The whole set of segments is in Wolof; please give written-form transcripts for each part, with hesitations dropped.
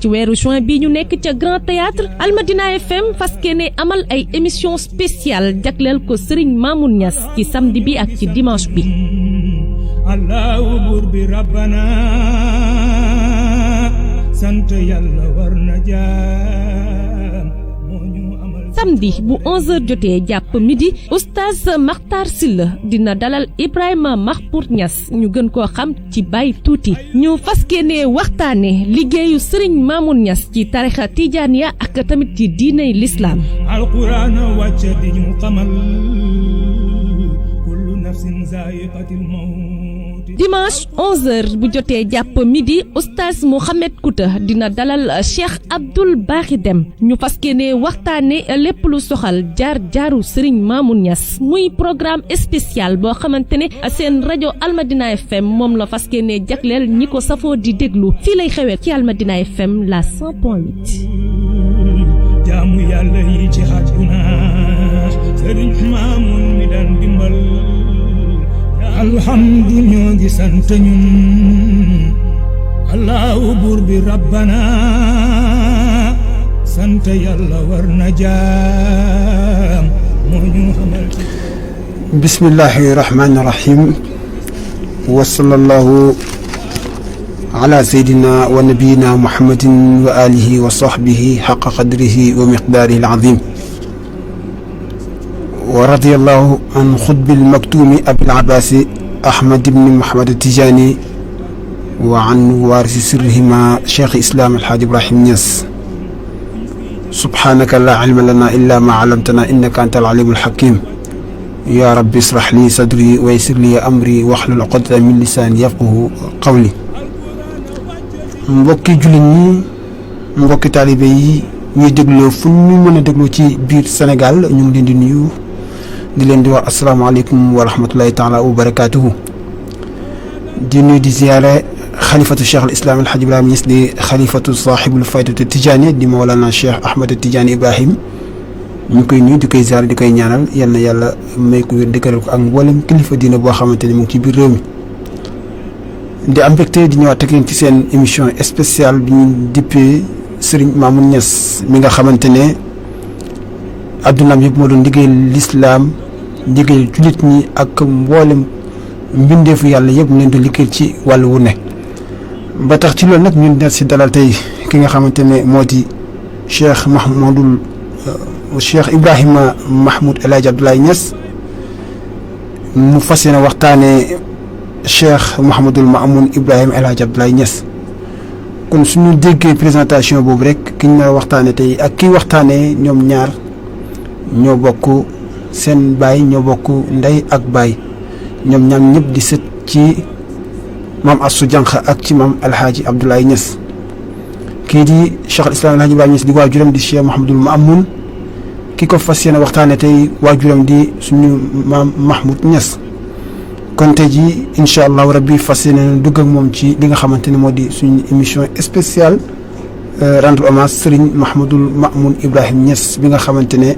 ci weeru juin bi ñu nekk ca Grand Théâtre Almadina FM fas yéene amal ay émission spéciale jagleel ko Serigne Mamoune Niass ci samedi bi ak ci dimanche bi. Allahu buur bi rabbana sant yàlla war na jaam moo ñu amal. samedi bu 11h jotee jàpp midi oustaz Makhtar Sylla dina dalal Ibrahima Mahpour Niass ñu gën koo xam ci Baye Tuuti ñu fas yéene waxtaane liggéeyu Serigne Mamoune Niass ci tarixa Tijaaniya ak tamit ci diiney l'islam. alquran wàcc di ñu xamal kullu nafsin zaa'iqatul mawt. dimanche 11h bu jotee jàpp midi oustaz Mohamed Kouta dina dalal Cheikh Abdoul Baaxi Dem ñu fas yéene waxtaane lépp lu soxal jaaru Serigne Mamoune Niass muy programme spécial boo xamante ne seen rajo Almadina FM moom la fas yéene jagleel ñi ko safoo di déglu fii lay xewee ci Almadina FM la 100.8. jaamu yàlla yi ci àdduna Serigne Mamoune mi daan dimbal. alhamdu ñoo ngi sant ñun allahu buur bi rabbana sant yàlla war na jaam moo ñu xamal. bismillahi rahmani rahim wa sallallahu ala sayyidina wa nabiyina muhammadin wa alihi wa sahbihi haqqa qadrihi wa miqdaarihi al-azim wa radiyallahu an xutbil maktuumi abil abbaasi ahmad ibni muhammad tijaani wa an waarisi sirrihima cheikh islam alhaaj ibrahim Niass subhaanaka laa ilma lanaa illaa maa allamtanaa innaka anta al-aliimul hakiim yaa rabbi israh li sadri wa yassir li amri wahlul uqdatan min lisaani yafqahu qawli. mbokki jullit ñi mbokki taalibe yi ñuy dégloo fu ñu mën a dégloo ci biir Sénégal ñu ngi leen di nuyu. di leen di wax asalaamaaleykum wa rahmatulahi taala wa barakaatuhu di nuyu di ziyaare xalifatu cheikh al islam alhaji Ibrahima Niass di xalifatu saaxibul faydatu tijaani di mawlana cheikh Ahmad Tijaani Ibrahim ñu koy nuyu di koy ziyaare di koy ñaanal yal na yàlla may ko wér dëkkëral ko ak mboolem kilifa diina boo xamante ni mu ngi ci biir réew mi. di am mbégte di ñëwaat ak yéen ci seen émission spéciale bi ñu dippee Serigne Mamoune Niass mi nga xamante ne addunaam yëpp moo doon liggéeyal lislaam liggéeyal jullit ñi ak mboolem mbindeefu yàlla yëpp mu leen doon liggéeyal ci wàllu wu ne. ba tax ci loolu nag ñun dina si dalal tey ki nga xamante ne moo di Cheikh Ibrahima Mahmoud El Hadj Abdoulaye Niass mu fas yéene waxtaanee Cheikh Mouhamadul Mamoun Ibrahima El Hadj Abdoulaye Niass. kon suñu déggee présentation boobu rek ki ñu nar a waxtaanee tey ak kii waxtaanee ñoom ñaar. ñoo bokk seen baay ñoo bokk ndey ak baay ñoom ñaam ñëpp di sët ci maam Astou Diankha ak ci maam alhaaji Abdoulaye Niass kii di cheikh al islam alhaaji Ibrahima Niass di waajuram di cheikh Mouhamadul Mamoun ki ko fas yéene waxtaane tey waajuram di suñu maam Mahmoud Niass kon tey ji incha allahu rabbi fas yéene dugg ak moom ci li nga xamante ne moo di suñu émission spéciale rendre hommage Serigne Mouhamadul Mamoun Ibrahima Niass bi nga xamante ne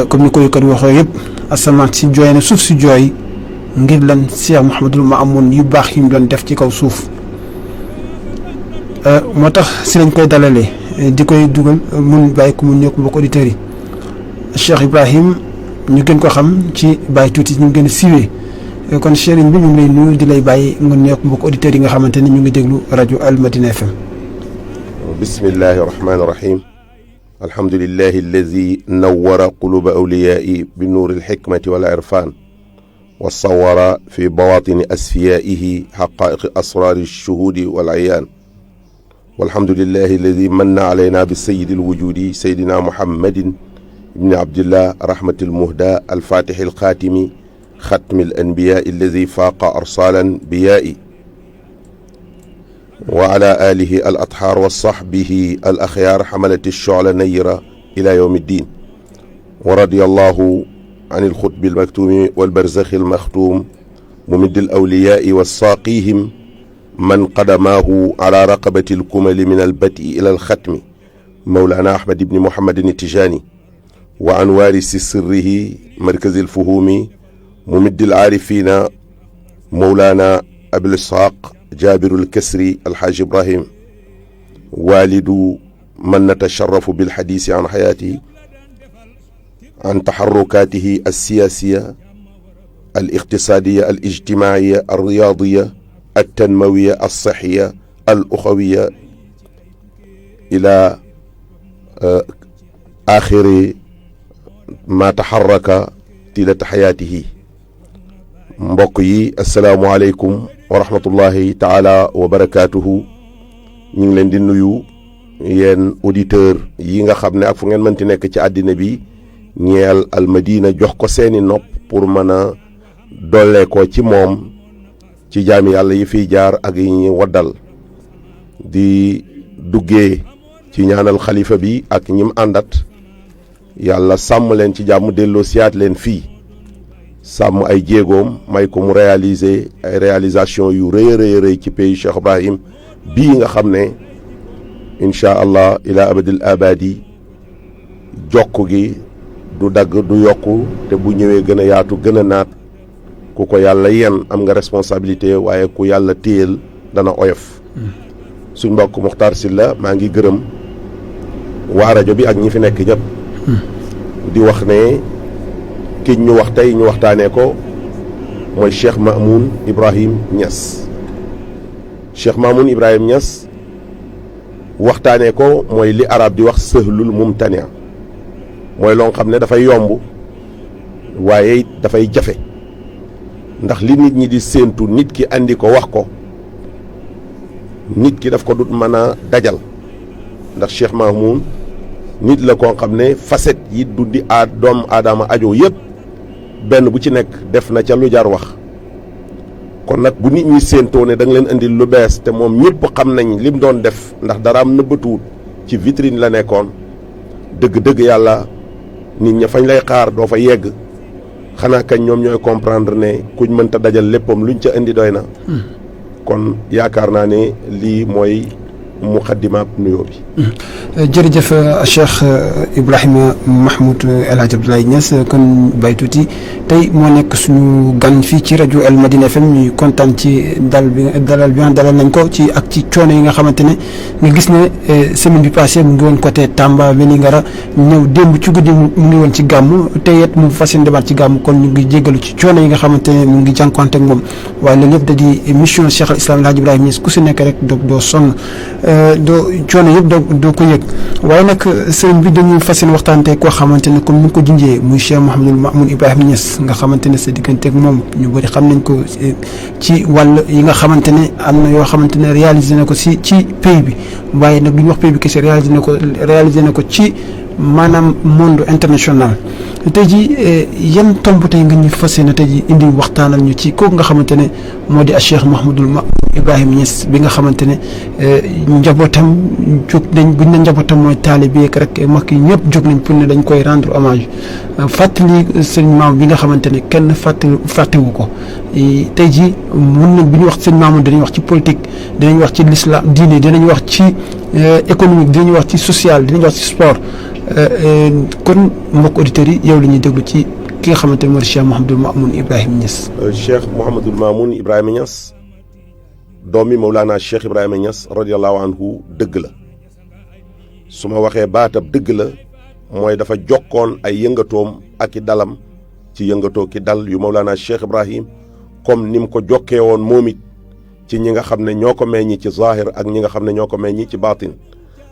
comme ni ko kat waxee yëpp asamaan si jooy na suuf si jooy ngir lan Cheikh Mouhamadul Mamoun yu baax yi mu doon def ci kaw suuf moo tax si lañ koy dalalee di koy dugal mun bàyyi ko mu ñëw ko mbokk auditeurs yi Cheikh Ibrahim ñu gën ko xam ci Baye Tuuti ñu gën a siiwee kon Serigne bi ñu ngi lay nuyu di lay bàyyi nga ñëw ko mbokk auditeurs yi nga xamante ne ñu ngi déglu rajo Almadina FM. bismillahi rahmaani rahim. alhamdulillahi alladi nawwara quluba awliyaa'i bi nuuri alxikmati wal irfaan wa sawwara fi bawaatini asfiyaa'ihi xaqaa'iqi asraari shuhuudi wal ayaan walhamdulillahi alladi manna alaynaa bi sayyidi alwujuudi sayyidina muhammadin ibni abdillah rahmati almuhdaa alfaatixi alxaatimi xatmi alanbiyaa'i alladi faaqa arsaalan biyaa'i wa ala alihi al athaar wa sahbihi al axyaar xamalati shu'la nayra ila yawmi ddin wa radiyallahu an il xutbi al maktuumi wal barzaxi al maxtuum mumiddi al awliyaai wa saaqihim man qadamaahu ala raqabati al kumali min al bad'i ila al xatmi mawlaana ahmad ibni muhammadin tijaani wa an waarisi sirrihi markazi al fuhuumi mumiddi al aarifiina mawlaana abil ishaaq jaabirul kasri alxaaj ibrahim waalidu man natasharrafu bilxadiisi an xayaatihi an taxarrukaatihi alsiyaasiya الاقتصادية الاجتماعية الرياضية التنموية الصحية الأخوية إلى آخر ما تحرك طيلة حياته. mbokk yi asalaamualeykum wa rahmatullahi taala wa barakaatuhu. ñu ngi leen di nuyu yéen auditeur yi nga xam ne ak fu ngeen mënti nekk ci àddina bi ñeel Almadina jox ko seeni nopp pour mën a dollee ko ci moom ci jaami yàlla yi fiy jaar ak yi ñuy waddal di duggee ci ñaanal xalifa bi ak ñim àndat yàlla sàmm leen ci jàmm delloo siyaat leen fii sàmm ay jéegoom may ko mu réaliser ay réalisation yu rëy a rëy ci pays Cheikh Ibrahim bii nga xam ne incha allah ila abadil abadi jokk gi du dagg du yokku te bu ñëwee gën a yaatu gën a naat ku ko yàlla yen am nga responsabilité waaye ku yàlla téyel dana oyof. suñ mbokk Muxtaar Sylla maa ngi gërëm waa rajo bi ak ñi fi nekk ñëpp. di wax ne ki ñu wax tey ñu waxtaanee ko mooy Cheikh Mamoun Ibrahim Niass. Cheikh Mamoun Ibrahim Niass waxtaanee ko mooy li arab di wax sëhlul mumtani mooy loo xam ne dafay yomb waaye dafay jafe. ndax li nit ñi di séentu nit ki andi ko wax ko nit ki daf ko dut mën a dajal ndax Cheikh Mamoun nit la koo xam ne facette yi dundi doomu aadama ajo yëpp benn bu ci nekk def na ca lu jar wax. kon nag bu nit ñi séentoo ne da nga leen indil lu bees te moom ñëpp xam nañ lim doon def ndax dara am nëbbatuwut ci vitrine la nekkoon dëgg-dëgg yàlla nit ña fañ lay xaar doo fa yegg. xanaa kañ ñoom ñooy comprendre ne kuñ mënta dajal léppam luñ ca indi doy na. kon yaakaar naa ne lii mooy muqaddimaat nuyoo bi. jërëjëf Cheikh Ibrahima Mahmoud El Hadj Abdoulaye Niass kon Baye Tuuti tey moo nekk suñu gan fii ci rajo El Madina FM ñuy kontaan ci dalal bi dalal nañ ko ci ak ci coono yi nga xamante ne nga gis ne semaine bi passée mu ngi woon côté Tamba Vélingara ñëw démb ci guddi mu ngi woon ci gàmm tey it mu fas yéene demaat ci gàmm kon ñu ngi jégalu ci coono yi nga xamante ne mu ngi jànkuwante ak moom waaye loolu yëpp da di mission Cheikh al Islam El Hadj Ibrahima Niass ku si nekk rek doo sonn doo coono yëpp doo ko yëg waaye nag sëriñ bi dañuy fas yéene waxtaante koo xamante ne comme ni nga ko junjee muy Cheikh Mouhamadul Mamoun Ibrahima Niass nga xamante ne sa digganteeg moom ñu bëri xam nañ ko ci wàll yi nga xamante ne am na yoo xamante ne réalisé na ko ci pays bi waaye nag du ñu wax pays bi kese réalisé na ko ci maanaam monde international. tey ji yan tomb tey nga ñu fas yéene tey ji indi waxtaanal ñu ci kooku nga xamante ne moo di Cheikh Mouhamadul Mamoun Ibrahima Niass bi nga xamante ne njabootam jóg nañ buñ ne njabootam mooy taalibe yeeg rek mag yi ñëpp jóg nañ pour ne dañ koy rendre hommage fàttali sëñ Mamoun bi nga xamante ne kenn fàttewu ko tey ji mun nañ bu ñu wax sëñ Mamoun dinañ wax ci politique dinañ wax ci l'islam diine dinañ wax ci économique dinañ wax ci social dinañ wax ci sport kon mbokk auditeurs yi yow la ñuy déglu ci ki nga xamante ne moo di Cheikh Mouhamadul Mamoun Ibrahima Niass. Cheikh Mouhamadul Mamoun Ibrahima Niass doomi Mawlana Cheikh Ibrahima Niass radiyallahu anhu dëgg la su ma waxee baatab dëgg la mooy dafa jokkoon ay yëngatoom ak i dalam ci yëngatoo ki dal yu Mawlana Cheikh Ibrahim comme ni mu ko jokkee woon moom it ci ñi nga xam ne ñoo ko meññi ci zahir ak ñi nga xam ne ñoo ko meññi ci baatin.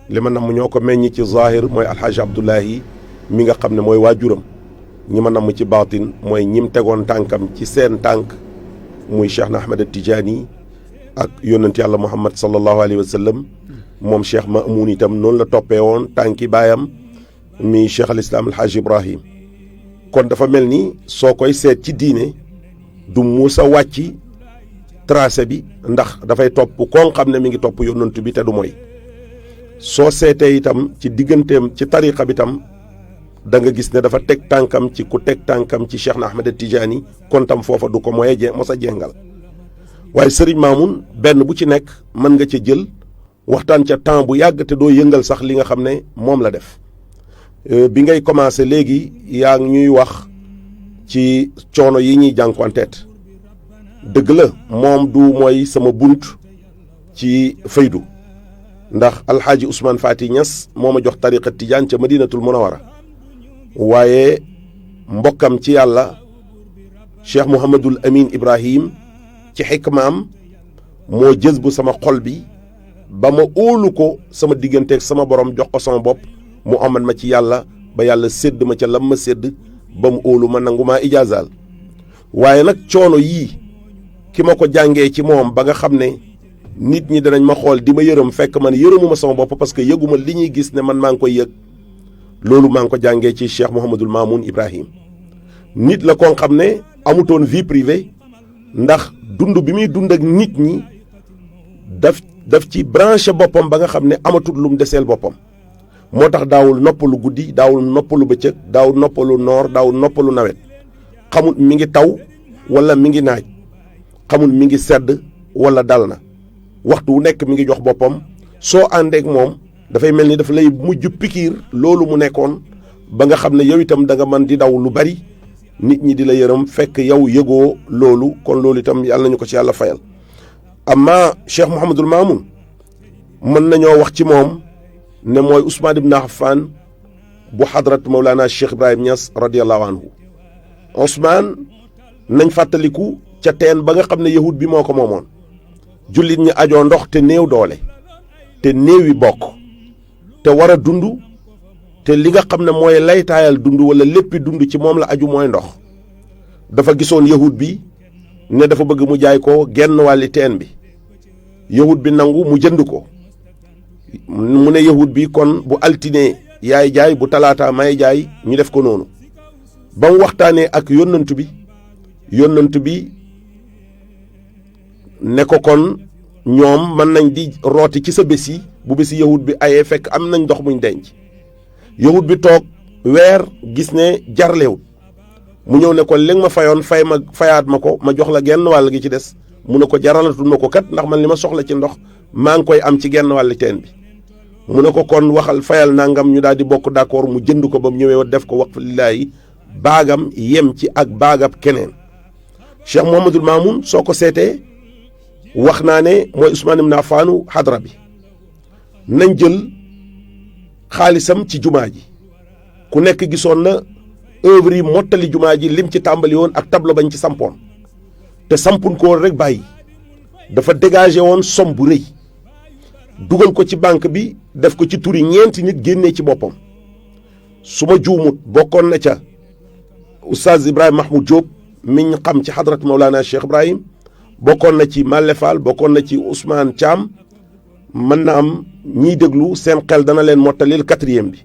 li ma namm ñoo ko meññi ci zahir mooy alxaaji Abdullahi mi nga xam ne mooy waajuram ñi ma namm ci baatin mooy ñim tegoon tànkam ci seen tànk muy Cheikh na Ahmed Tidiane ak yónnent yàlla Muhammad sallallahu alayhi wa sallam moom Cheikh Mamoun itam noonu la toppee woon tànki baayam mi Cheikh al Islam alxaaji Ibrahim kon dafa mel ni soo koy seet ci diine du muusa wàcci tracé bi ndax dafay topp koo xam ne mi ngi topp yónnent bi te du mooy soo seetee itam ci digganteem ci tariqa bi tam da nga gis ne dafa teg tànkam ci ku teg tànkam ci Cheikh na Ahmed Tidiane kon tam foofa du ko moye mos a jengal waaye Serigne Mamoun benn bu ci nekk mën nga ca jël waxtaan ca temps bu yàgg te doo yëngal sax li nga xam ne moom la def bi ngay commencé léegi yaa ngi ñuy wax ci coono yi ñuy jànkuwanteet dëgg la moom du mooy sama bunt ci faydu ndax alxaaji Ousmane Fati Niass moo ma jox tariqa tijaan ca madinatul munawara waaye mbokkam ci yàlla cheikh Mouhamadul Amin Ibrahim ci xikmaam moo jës bu sama xol bi ba ma óolu ko sama digganteeg sama borom jox ko sama bopp mu amal ma ci yàlla ba yàlla sédd ma ca lam ma sédd ba mu óolu ma nangu maa ijaazaal waaye nag coono yii ki ma ko jàngee ci moom ba nga xam ne nit ñi danañ ma xool di ma yërëm fekk man yërëmuma sama bopp parce que yëguma li ñuy gis ne man maa ngi koy yëg loolu maa ngi ko jàngee ci cheikh Mouhamadul Mamoun Ibrahim nit la koo xam ne amutoon vie privée ndax dund bi muy dund ak nit ñi daf ci branché boppam ba nga xam ne amatul lu mu deseel boppam moo tax daawul noppalu guddi daawul noppalu bëccëg daawul noppalu noor daawul noppalu nawet xamul mi ngi taw wala mi ngi naaj xamul mi ngi sedd wala dal na waxtu wu nekk mi ngi jox boppam soo àndeek moom dafay mel ni dafa lay mujj pikiir loolu mu nekkoon ba nga xam ne yow itam da nga mën di daw lu bari nit ñi di la yërëm fekk yow yëgoo loolu kon loolu itam yàlla nañu ko ci yàlla fayal amma Cheikh Mouhamadul Mamoun mën nañoo wax ci moom ne mooy Ousmane ibn Affan bu xadrat Mawlana Cheikh Ibrahim Niass radiyallahu anhu Ousmane nañ fàttaliku ca teen ba nga xam ne yahud bi moo ko moomoon jullit ñi ajoo ndox te néew doole te néewi bokk te war a dund te li nga xam ne mooy laytaayal dund wala léppi dund ci moom la aju mooy ndox dafa gisoon yahud bi ne dafa bëgg mu jaay ko genn wàlli teen bi yahud bi nangu mu jënd ko mu ne yahud bi kon bu altine yaay jaay bu talaata may jaay ñu def ko noonu ba mu waxtaanee ak yónnant bi ne ko kon ñoom mën nañ di rooti ci sa bés yi bu bési yahud bi ayee fekk am nañ ndox muñ denc yahud bi toog weer gis ne jarlewut mu ñëw ne ko li nga ma fayoon fayaat ma ko ma jox la genn wàll gi ci des mu ne ko jaralatul ma ko kat ndax man li ma soxla ci ndox maa ngi koy am ci genn wàlli teen bi mu ne ko kon waxal fayal nangam ñu daal di bokk d'accord mu jënd ko ba mu ñëwee def ko waqf lillaahi baagam yem ci ak baagab keneen Cheikh Mouhamadul Mamoun soo ko seetee wax naa ne mooy Ousmane ibn Affan xadra bi nañ jël xaalisam ci jumaa ji ku nekk gisoon na œuvre yi mottali jumaa ji lim ci tàmbali woon ak tableau bañ ci sampoon te sampun ko woon rek bàyyi dafa dégagé woon somme bu rëy dugal ko ci banque bi def ko ci turi ñeenti nit génnee ci boppam su ma juumut bokkoon na ca oustaz Ibrahima Mahmoud Diop miñ xam ci xadrat Mawlana Cheikh Ibrahim bokkoon na ci Malle Fall bokkoon na ci Ousmane Thiam mën na am ñiy déglu seen xel dana leen mottalil 4e bi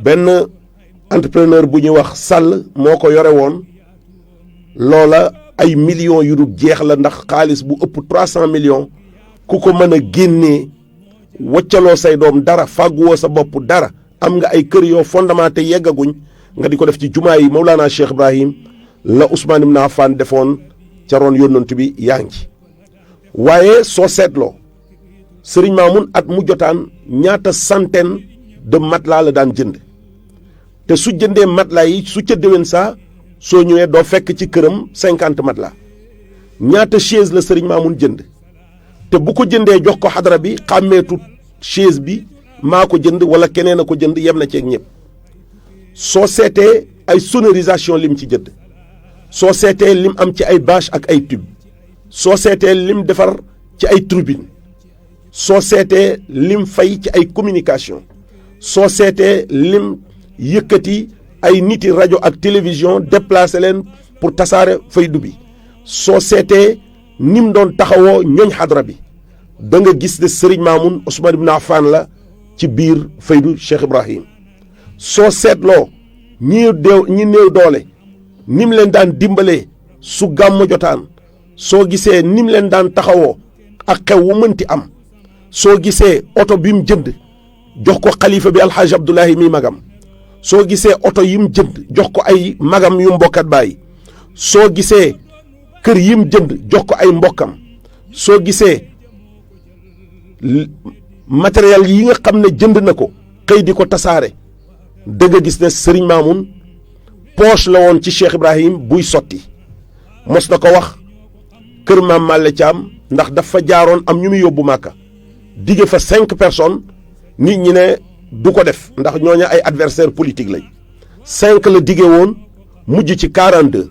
benn entrepreneur bu ñuy wax Sall moo ko yore woon loola ay millions yu dul jeex la ndax xaalis bu ëpp 300 millions ku ko mën a génnee wàccaloo say doom dara fàgguwoo sa bopp dara am nga ay kër yoo fondamenté yeggaguñ nga di ko def ci jumaa yi Mawlana Cheikh Ibrahim la Ousmane ibn Affan defoon ca roon yónnant bi yaa ngi ci waaye soo seetloo Sëriñ Mamoun at mu jotaan ñaata centaine de matelas la daan jënd te su jëndee matelas yi su ca déwén saa soo ñëwee doo fekk ci këram 50 matelas ñaata chaise la Sëriñ Mamoun jënd te bu ko jëndee jox ko xadara bi xàmmeetu chaise bi maa ko jënd wala keneen a ko jënd yem na ceeg ñëpp soo seetee ay sonorisation lim ci jënd soo seetee lim am ci ay bâche ak ay tube soo seetee lim defar ci ay tribune soo seetee lim fay ci ay communication soo seetee lim yëkkati ay niti rajo ak télévision déplacé leen pour tasaare faydu bi soo seetee nim doon taxawoo ñooñ xadra bi da nga gis ne Sëriñ Mamoun Ousmane ibn Affan la ci biir faydu Cheikh Ibrahim soo seetloo ñi néew doole nim leen daan dimbalee su gàmm jotaan soo gisee nim leen daan taxawoo ak xew wu mënti am soo gisee oto bi mu jënd jox ko xalifa bi alxaaji Abdoulahi mi magam soo gisee oto yi mu jënd jox ko ay magam yu mbokkat bàyyi soo gisee kër yi mu jënd jox ko ay mbokkam soo gisee matériel yi nga xam ne jënd na ko xëy di ko tasaare da nga gis ne Sëriñ Mamoun poche la woon ci Cheikh Ibrahim buy sotti mos na ko wax kër maam Malle Thiam ndax dafa jaaroon am ñu muy yóbbu Màkka dige fa 5 personnes nit ñi ne du ko def ndax ñooñu ay adversaire politique lañ 5 la dige woon mujj ci 42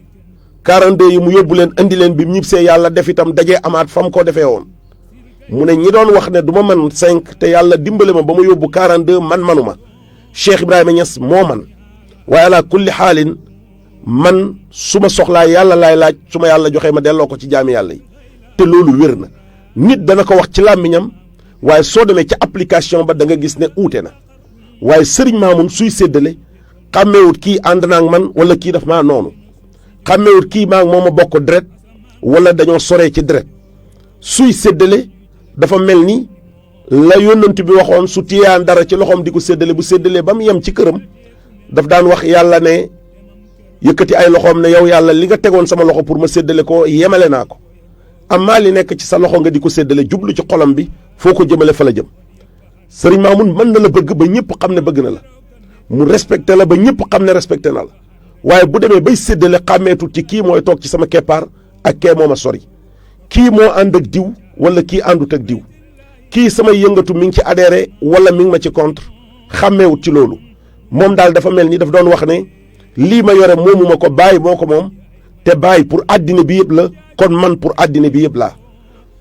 yi mu yóbbu leen andi leen bi mu ñibbisee yàlla def itam dajee amaat fa mu ko defee woon mu ne ñi doon wax ne du ma man 5 te yàlla dimbale ma ba ma yóbbu 42 man manuma Cheikh Ibrahima Niass moo man waaye ala kulli xaalin man su ma soxlaa yàlla laay laaj su ma yàlla joxee ma delloo ko ci jaami yàlla yi te loolu wér na nit dana ko wax ci làmmiñam waaye soo demee ca application ba da nga gis ne uute na waaye sëriñ Mamoun suy séddale xàmmeewut kii ànd naa ak man wala kii daf maa noonu xàmmeewut kii maa moom a bokk deret wala dañoo soree ci deret suy séddale dafa mel ni la yónnant bi waxoon su tiyaan dara ci loxoom di ko séddale bu séddalee ba mu yem ci këram daf daan wax yàlla ne yëkkati ay loxoom ne yow yàlla li nga tegoon sama loxo pour ma séddale ko yemale naa ko amaa li nekk ci sa loxo nga di ko séddale jublu ci xolam bi foo ko jëmale fa la jëm sëriñ Mamoun mën na la bëgg ba ñëpp xam ne bëgg na la mu respecté la ba ñëpp xam ne respecté na la waaye bu demee bay séddale xàmmeetut ci kii mooy toog ci sama keppaar ak kee moo ma sori kii moo ànd ak diw wala kii àndut ak diw kii samay yëngatu mi ngi ci adhéré wala mi ngi ma ci contre xàmmeewut ci loolu moom daal dafa mel ni daf doon wax ne lii ma yore moomu ma ko bàyyi moo ko moom te bàyyi pour àddina bi yëpp la kon man pour àddina bi yëpp laa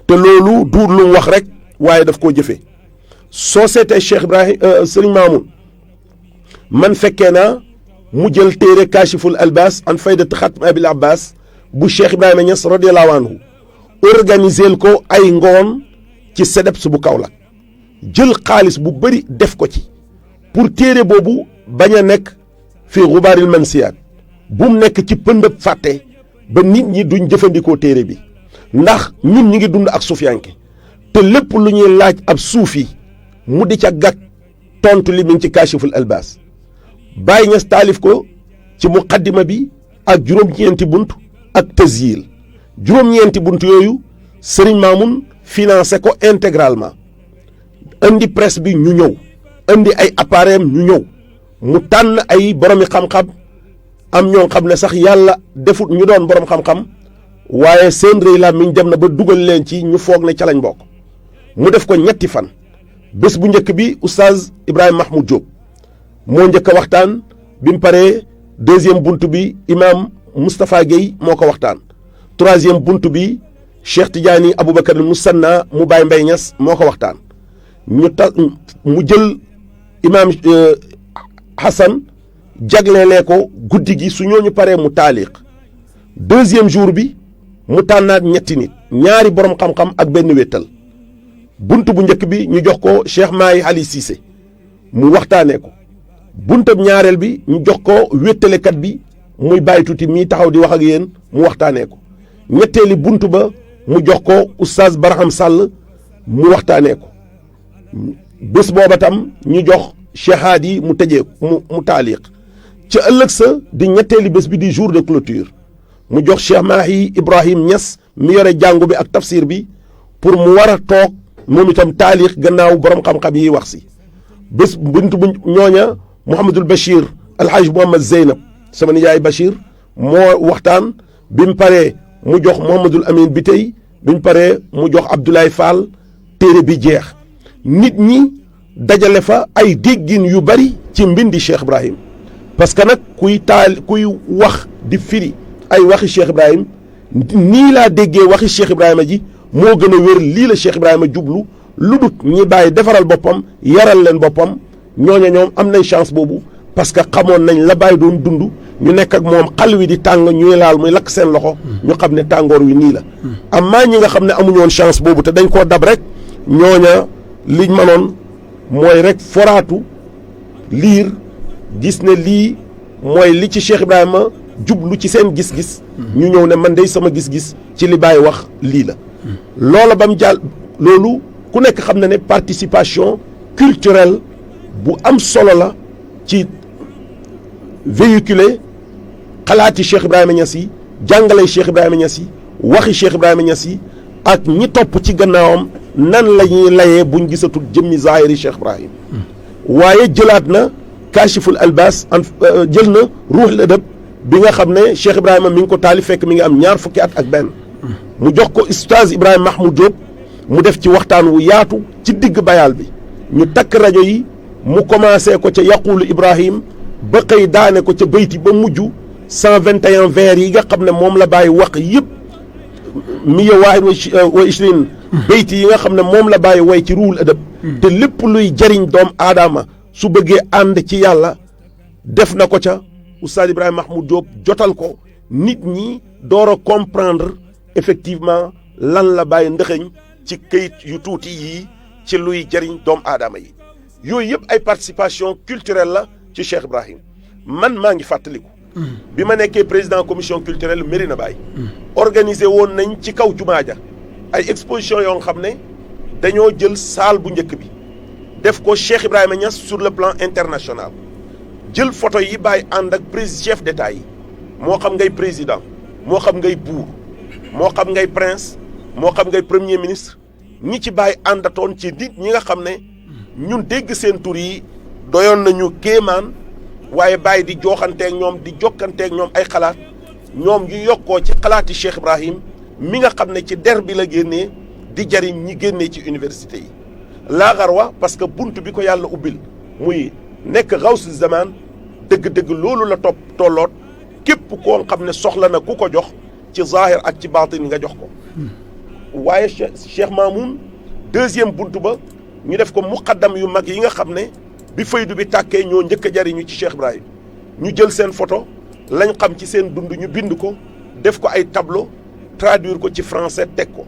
te loolu duur lu mu wax rek waaye daf koo jëfee soo seetee Cheikh Ibrahim Sëriñ Mamoun man fekkee naa mu jël téere Kashiful Albas an faydat Xatm Abil Abbas bu Cheikh Ibrahima Niass radiyallahu anhu organiser ko ay ngoon ci CEDEPS bu Kaolack jël xaalis bu bëri def ko ci pour téere boobu bañ a nekk fii xubaaril mansiyaat bu mu nekk ci pëndëb fàtte ba nit ñi duñ jëfandikoo téere bi ndax ñun ñi ngi dund ak suufiyanke te lépp lu ñuy laaj ab suufi mu di ca gàtt tontu li mi ngi ci Kashiful Albas Baye Niass taalif ko ci muqaddima bi ak juróom-ñeenti bunt ak tasyil juróom-ñeenti bunt yooyu Serigne Mamoun financé ko intégralement indi presse bi ñu ñëw indi ay appareil ñu ñëw mu tànn ay boromi xam-xam am ñoo xam ne sax yàlla defut ñu doon borom xam-xam waaye seen rëy la miñ dem na ba dugal leen ci ñu foog ne ca lañ bokk mu def ko ñetti fan bés bu njëkk bi oustaz Ibrahima Mahmoud Diop moo njëkk a waxtaan bi mu paree deuxième bunt bi imam Moustapha Guèye moo ko waxtaan troisième bunt bi Cheikh Tidiane Aboubacar Moussanna mu Baye Mbaye Niass moo ko waxtaan mu jël imam Hassan jagleelee ko guddi gi su ñooñu paree mu taaliq deuxième jour bi mu tànnaat ñetti nit ñaari borom xam-xam ak benn wéttal bunt bu njëkk bi ñu jox ko Cheikh Mahi Ali Cissé mu waxtaanee ko buntab ñaareel bi ñu jox ko wéttalekat bi muy bàyyi tuuti mii taxaw di wax ak yéen mu waxtaanee ko ñetteeli bunt ba mu jox ko oustaz Barham Sall mu waxtaanee ko bés booba tam ñu jox Cheikh Hadi mu tëjee mu taaliq ca ëllëg sa di ñetteeli bés bi di jour de clôture mu jox Cheikh Mahi Ibrahim Niass mi yore jàngu bi ak tafsir bi pour mu war a toog moom itam taaliq gannaaw borom xam-xam yi wax si bés bunt bu ñooña Mouhamadul Bachir Alhaj Mouhamad Zeynab sama nijaay Bachir moo waxtaan bi mu paree mu jox Mouhamadul Amin bi tey bi mu paree mu jox Abdoulaye Fall téere bi jeex nit ñi dajale fa ay déggin yu bari ci mbindi Cheikh Ibrahim parce que nag kuy wax di firi ay waxi Cheikh Ibrahim nii laa déggee waxi Cheikh Ibrahima ji moo gën a wér lii la Cheikh Ibrahima jublu lu dut ñi bàyyi defaral boppam yaral leen boppam ñooña ñoom am nañ chance boobu parce que xamoon nañ la bàyyi doon dund ñu nekk ak moom xal wi di tàng ñuy laal muy lakk seen loxo ñu xam ne tàngoor wi nii la amaa ñi nga xam ne amuñu woon chance boobu te dañ koo dab rek ñooña liñ mënoon mooy rek foraatu liir gis ne lii mooy li ci Cheikh Ibrahima jublu ci seen gis-gis ñu ñëw ne man day sama gis-gis ci li Baye wax lii la loola ba mu jàll loolu ku nekk xam na ne participation culturelle bu am solo la ci véhiculer xalaati Cheikh Ibrahima Niass yi jàngale Cheikh Ibrahima Niass yi waxi Cheikh Ibrahima Niass yi ak ñi topp ci gannaawam nan la ñuy layee buñ gisatul jëmmi zahiri Cheikh Ibrahim waaye jëlaat na Kashiful Albas jël na Ruuhul Adab bi nga xam ne Cheikh Ibrahima mi ngi ko taalif fekk mi ngi am ñaar fukki at ak benn mu jox ko Oustaz Ibrahima Mahmoud Diop mu def ci waxtaan wu yaatu ci digg bayaal bi ñu takk rajo yi mu commencé ko ca yaqulu Ibrahim ba xëy daane ko ca bayti ba mujj 121 vers yi nga xam ne moom la bàyyi wax yëpp 121 bayti yi nga xam ne moom la bàyyi way ci ruhul adab te lépp luy jariñ doom aadama su bëggee ànd ci yàlla def na ko ca Oustaz Ibrahima Mahmoud Diop jotal ko nit ñi door a comprendre effectivement lan la bàyyi ndëxëñ ci këyit yu tuuti yii ci luy jariñ doom aadama yi yooyu yëpp ay participation culturelle la ci Cheikh Ibrahim man maa ngi fàttaliku bi ma nekkee président commission culturelle Médina Baye organisé woon nañ ci kaw jumaa ja ay exposition yoo xam ne dañoo jël salle bu njëkk bi def ko Cheikh Ibrahima Niass sur le plan international jël photo yi bàyyi ànd ak chef d'état yi moo xam ngay président moo xam ngay buur moo xam ngay prince moo xam ngay premier ministre ñi ci bàyyi àndatoon ci nit ñi nga xam ne ñun dégg seen tur yi doyoon nañu kéemaan waaye bàyyi di jooxanteeg ñoom di jokkanteeg ñoom ay xalaat ñoom yu yokkoo ci xalaati Cheikh Ibrahim mi nga xam ne ci der bi la génnee di jariñ ñi génnee ci université yi laaxarwa parce que bunt bi ko yàlla ubbil muy nekk xawsu zaman dëgg-dëgg loolu la topp tolloot képp koo xam ne soxla na ku ko jox ci zahir ak ci baatin nga jox ko waaye Cheikh Mamoun deuxième bunt ba ñu def ko muqaddam yu mag yi nga xam ne bi faydu bi tàkkee ñoo njëkk a jariñu ci Cheikh Ibrahim ñu jël seen photo lañ xam ci seen dund ñu bind ko def ko ay tableau traduire ko ci français teg ko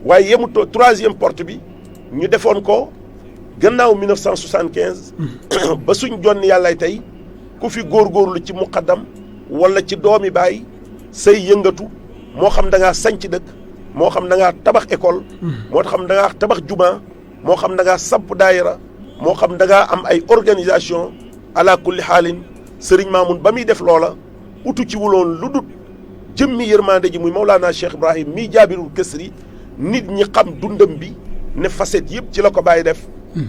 waaye yemutoo troisième porte bi ñu defoon ko gannaaw 1975 ba suñ jonn yàllay tey ku fi góorgóorlu ci muqaddam wala ci doomi baay say yëngatu moo xam da ngaa sanc dëkk moo xam da ngaa tabax école moo xam da ngaa tabax juma moo xam da ngaa samp daayira moo xam da ngaa am ay organisation ala kulli xaalin Serigne Mamoun ba muy def loola utu ci wuloon lu dut jëmmi yërmande ji muy Mawlana Cheikh Ibrahim mii jaabirul kësri nit ñi xam dundam bi ne facette yëpp ci la ko bàyyi def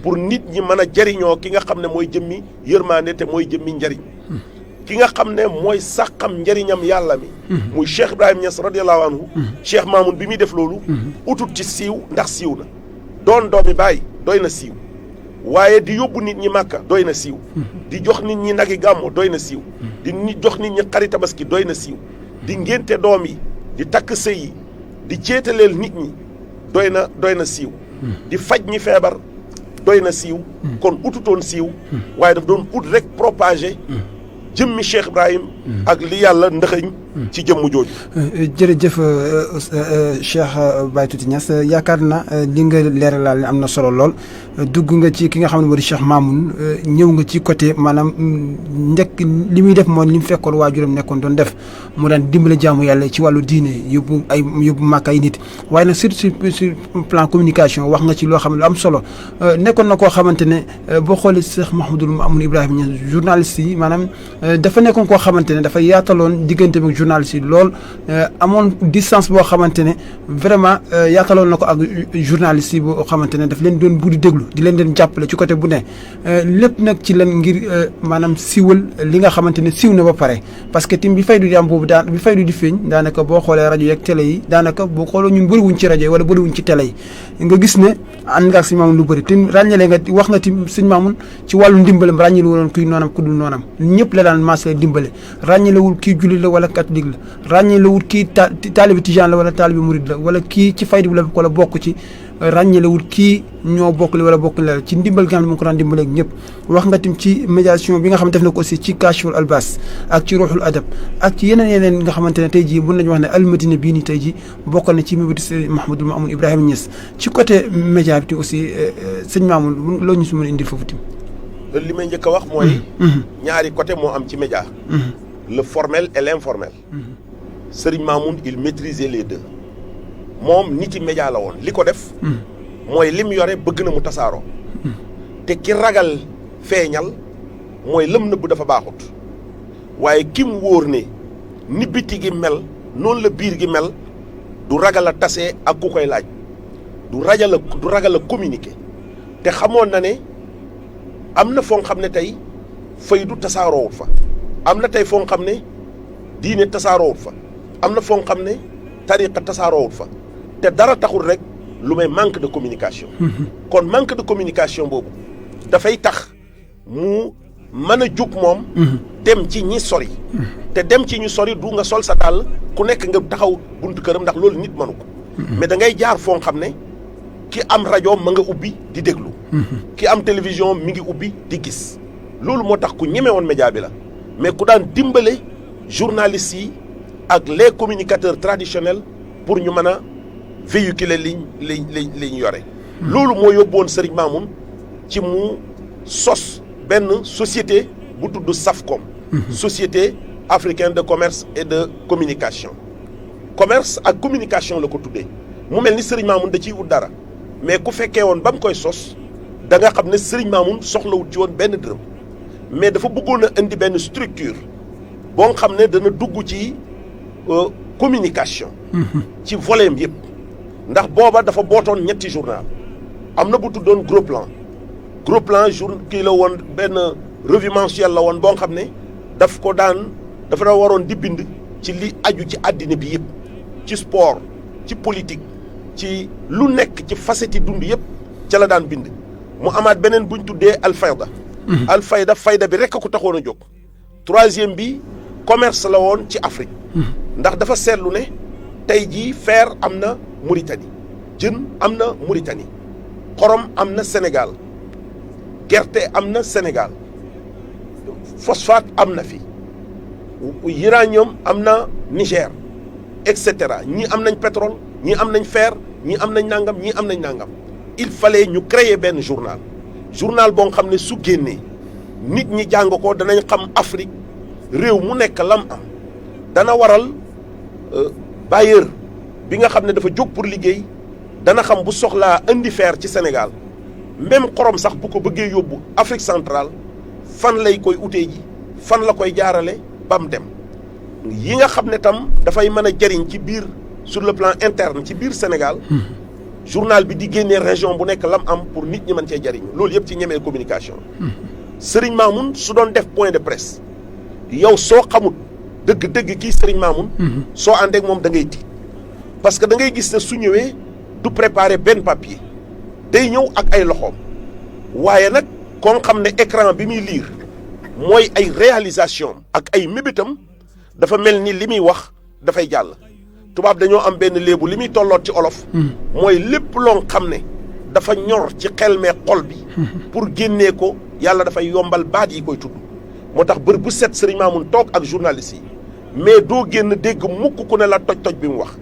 pour nit ñi mën a jariñoo ki nga xam ne mooy jëmmi yërmande te mooy jëmmi njariñ ki nga xam ne mooy saxam njariñam yàlla mi muy Cheikh Ibrahim Niass radiallahu anhu Cheikh Mamoun bi muy def loolu utut ci siiw ndax siiw na doon doomi bàyyi doy na siiw waaye di yóbbu nit ñi màkka doy na siiw di jox nit ñi nagi gàmmo doy na siiw di jox nit ñi xari tabaski doy na siiw di ngénte doom yi di takk sëy yi di ceetaleel nit ñi doy na siiw di faj ñi feebar doy na siiw kon ututoon siiw waaye daf doon ut rek propager jëmmi Cheikh Ibrahim ak li yàlla ndëxëñ ci jëmm jooju. jërëjëf Cheikh Baye Tuuti Niass yaakaar na li nga leeralal ne am na solo lool dugg nga ci ki nga xam ne moo di Cheikh Mamoun ñëw nga ci côté maanaam njëkk li muy def mooy li mu fekkoon waajuram nekkoon doon def mu daan dimbale jaamu yàlla ci wàllu diine yóbbu màkk ay nit waaye nag surtout sur plan communication wax nga ci loo xam ne lu am solo nekkoon na koo xamante ne boo xoolee Cheikh Mouhamadoul Mamoun Ibrahima Niass journaliste yi maanaam dafa nekkoon koo xamante ne dafa yaataloon diggante ak journaliste yi lool amoon distance boo xamante ne vraiment yaataloon na ko ak journaliste yi boo xamante ne daf leen doon buddi déglu di leen jàppale ci côté bu ne lépp nag ci lan ngir maanaam siiwal li nga xamante ne siiw na ba pare parce que tim bi faydu di am boobu bi faydu di feeñ daanaka boo xoolee rajo yeeg télé yi daanaka boo xoolee ñun bëriwuñ ci rajo yi wala bëriwuñ ci télé yi nga gis ne ànd nga ak sëñ Mamoun lu bëri te ràññale nga wax nga tim sëñ Mamoun ci wàllu ndimbalam ràññale woon kuy noonam ku dul noonam ñëpp la daan maasale dimbale ràññalewul kii jullit la wala catholique la ràññalewul kii taalibi tijaan la wala taalibi murid la wala kii ci faydu bi la wala bokk ci ràññalewul kii ñoo bokk li wala bokk la ci ndimbal gi nga xam ne mu ngi ko daan dimbale ak ñëpp wax nga tim ci médiation bi nga xam ne def na ko aussi ci Kashful Albas ak ci Ruuxul Adab ak ci yeneen nga xamante ne tey jii mën nañu wax ne almadina bii nii tey jii bokk na ci mébéti Sëriñ Mouhamadoul Mamoun Ibrahima Niass ci côté média bi aussi sëñ Mamoun loo ñu si mën a indil foofu tim li may njëkk a wax mooy ñaari côté moo am ci média le formel et l'informel Serigne Mamoun il maîtrisait les deux moom niti média la woon li ko def mooy lim yore bëgg na mu tasaaroo te ki ragal feeñal mooy lëm nëbb dafa baaxut waaye kim wóor ne ni biti gi mel noonu la biir gi mel du ragal a tasee ak ku koy laaj du ragal a communiquer te xamoon na ne am na foo xam ne tey faydu tasaaroowut fa am na tey foo xam ne diine tasaaroowut fa am na foo xam ne tariqa tasaaroowut fa te dara taxul rek lu may manque de communication. kon manque de communication boobu dafay tax mu mën a jug moom. dem ci ñi sori. te dem ci ñu sori du nga sol sa dàll ku nekk nga taxaw buntu këram ndax loolu nit mënu ko. mais da ngay jaar foo xam ne ki am rajo ma nga ubbi di déglu. ki am télévision mi ngi ubbi di gis. loolu moo tax ku ñeme woon média bi la mais ku daan dimbale journalistes yi ak les communicateurs traditionnels pour ñu mën a véhiculer liñ yore. loolu moo yóbbuwoon Serigne Mamoun ci mu sos benn société bu tudd SAFCOM. société africaine de commerce et de communication. commerce ak communication la ko tuddee mu mel ni Serigne Mamoun da ciy wut dara mais ku fekkee woon ba mu koy sos da nga xam ne Serigne Mamoun soxlawut ci woon benn dërëm mais dafa bëggoon a indi benn structure boo nga xam ne dana dugg ci communication. ci volet yëpp. ndax booba dafa bootoon ñetti journal am na bu tuddoon gros plan kii la woon benn revue mensuelle la woon boo xam ne dafa da waroon di bind ci li aju ci àddina bi yëpp ci sport ci politique ci lu nekk ci facette yi dund yëpp ca la daan bind mu amaat beneen buñ tuddee alfayda fayda bi rekk ko taxoon a jóg troisième bi commerce la woon ci Afrique ndax dafa seetlu ne tey jii fer am na Mauritanie jën am na Mauritanie xorom am na Sénégal gerte am na Sénégal phosphate am na fi uranium am na Niger et cetera ñii am nañ pétrole ñii am nañ fer ñii am nañ nangam ñii am nañ nangam il fallait ñu créer benn journal boo xam ne su génnee nit ñi jàng ko danañ xam Afrique réew mu nekk lam am dana waral bailleur bi nga xam ne dafa jóg pour liggéey dana xam bu soxlaa indi fer ci Sénégal même xorom sax bu ko bëggee yóbbu Afrique centrale fan lay koy utee ji fan la koy jaarale ba mu dem yi nga xam ne tam dafay mën a jëriñ ci biir sur le plan interne ci biir Sénégal journal bi di génnee région bu nekk lam am pour nit ñi mën cee jëriñ loolu yëpp ci ñemee communication Serigne Mamoun su doon def point de presse yow soo xamut dëgg-dëgg kii Serigne Mamoun soo àndeek moom da ngay tiit parce que da ngay gis ne su ñëwee du préparer benn papier day ñëw ak ay loxoom waaye nag kon xam ne écran bi muy lire mooy ay réalisation ak ay mébétam dafa mel ni li muy wax dafay jàll tubaab dañoo am benn léebu li muy tolloot ci olof mooy lépp loo xam ne dafa ñor ci xel mee xol bi pour génnee ko yàlla dafay yombal baat yi koy tudd moo tax bër bu set Serigne Mamoun toog ak journaliste yi mais doo génn dégg mukk ku ne la toj-toj bi mu wax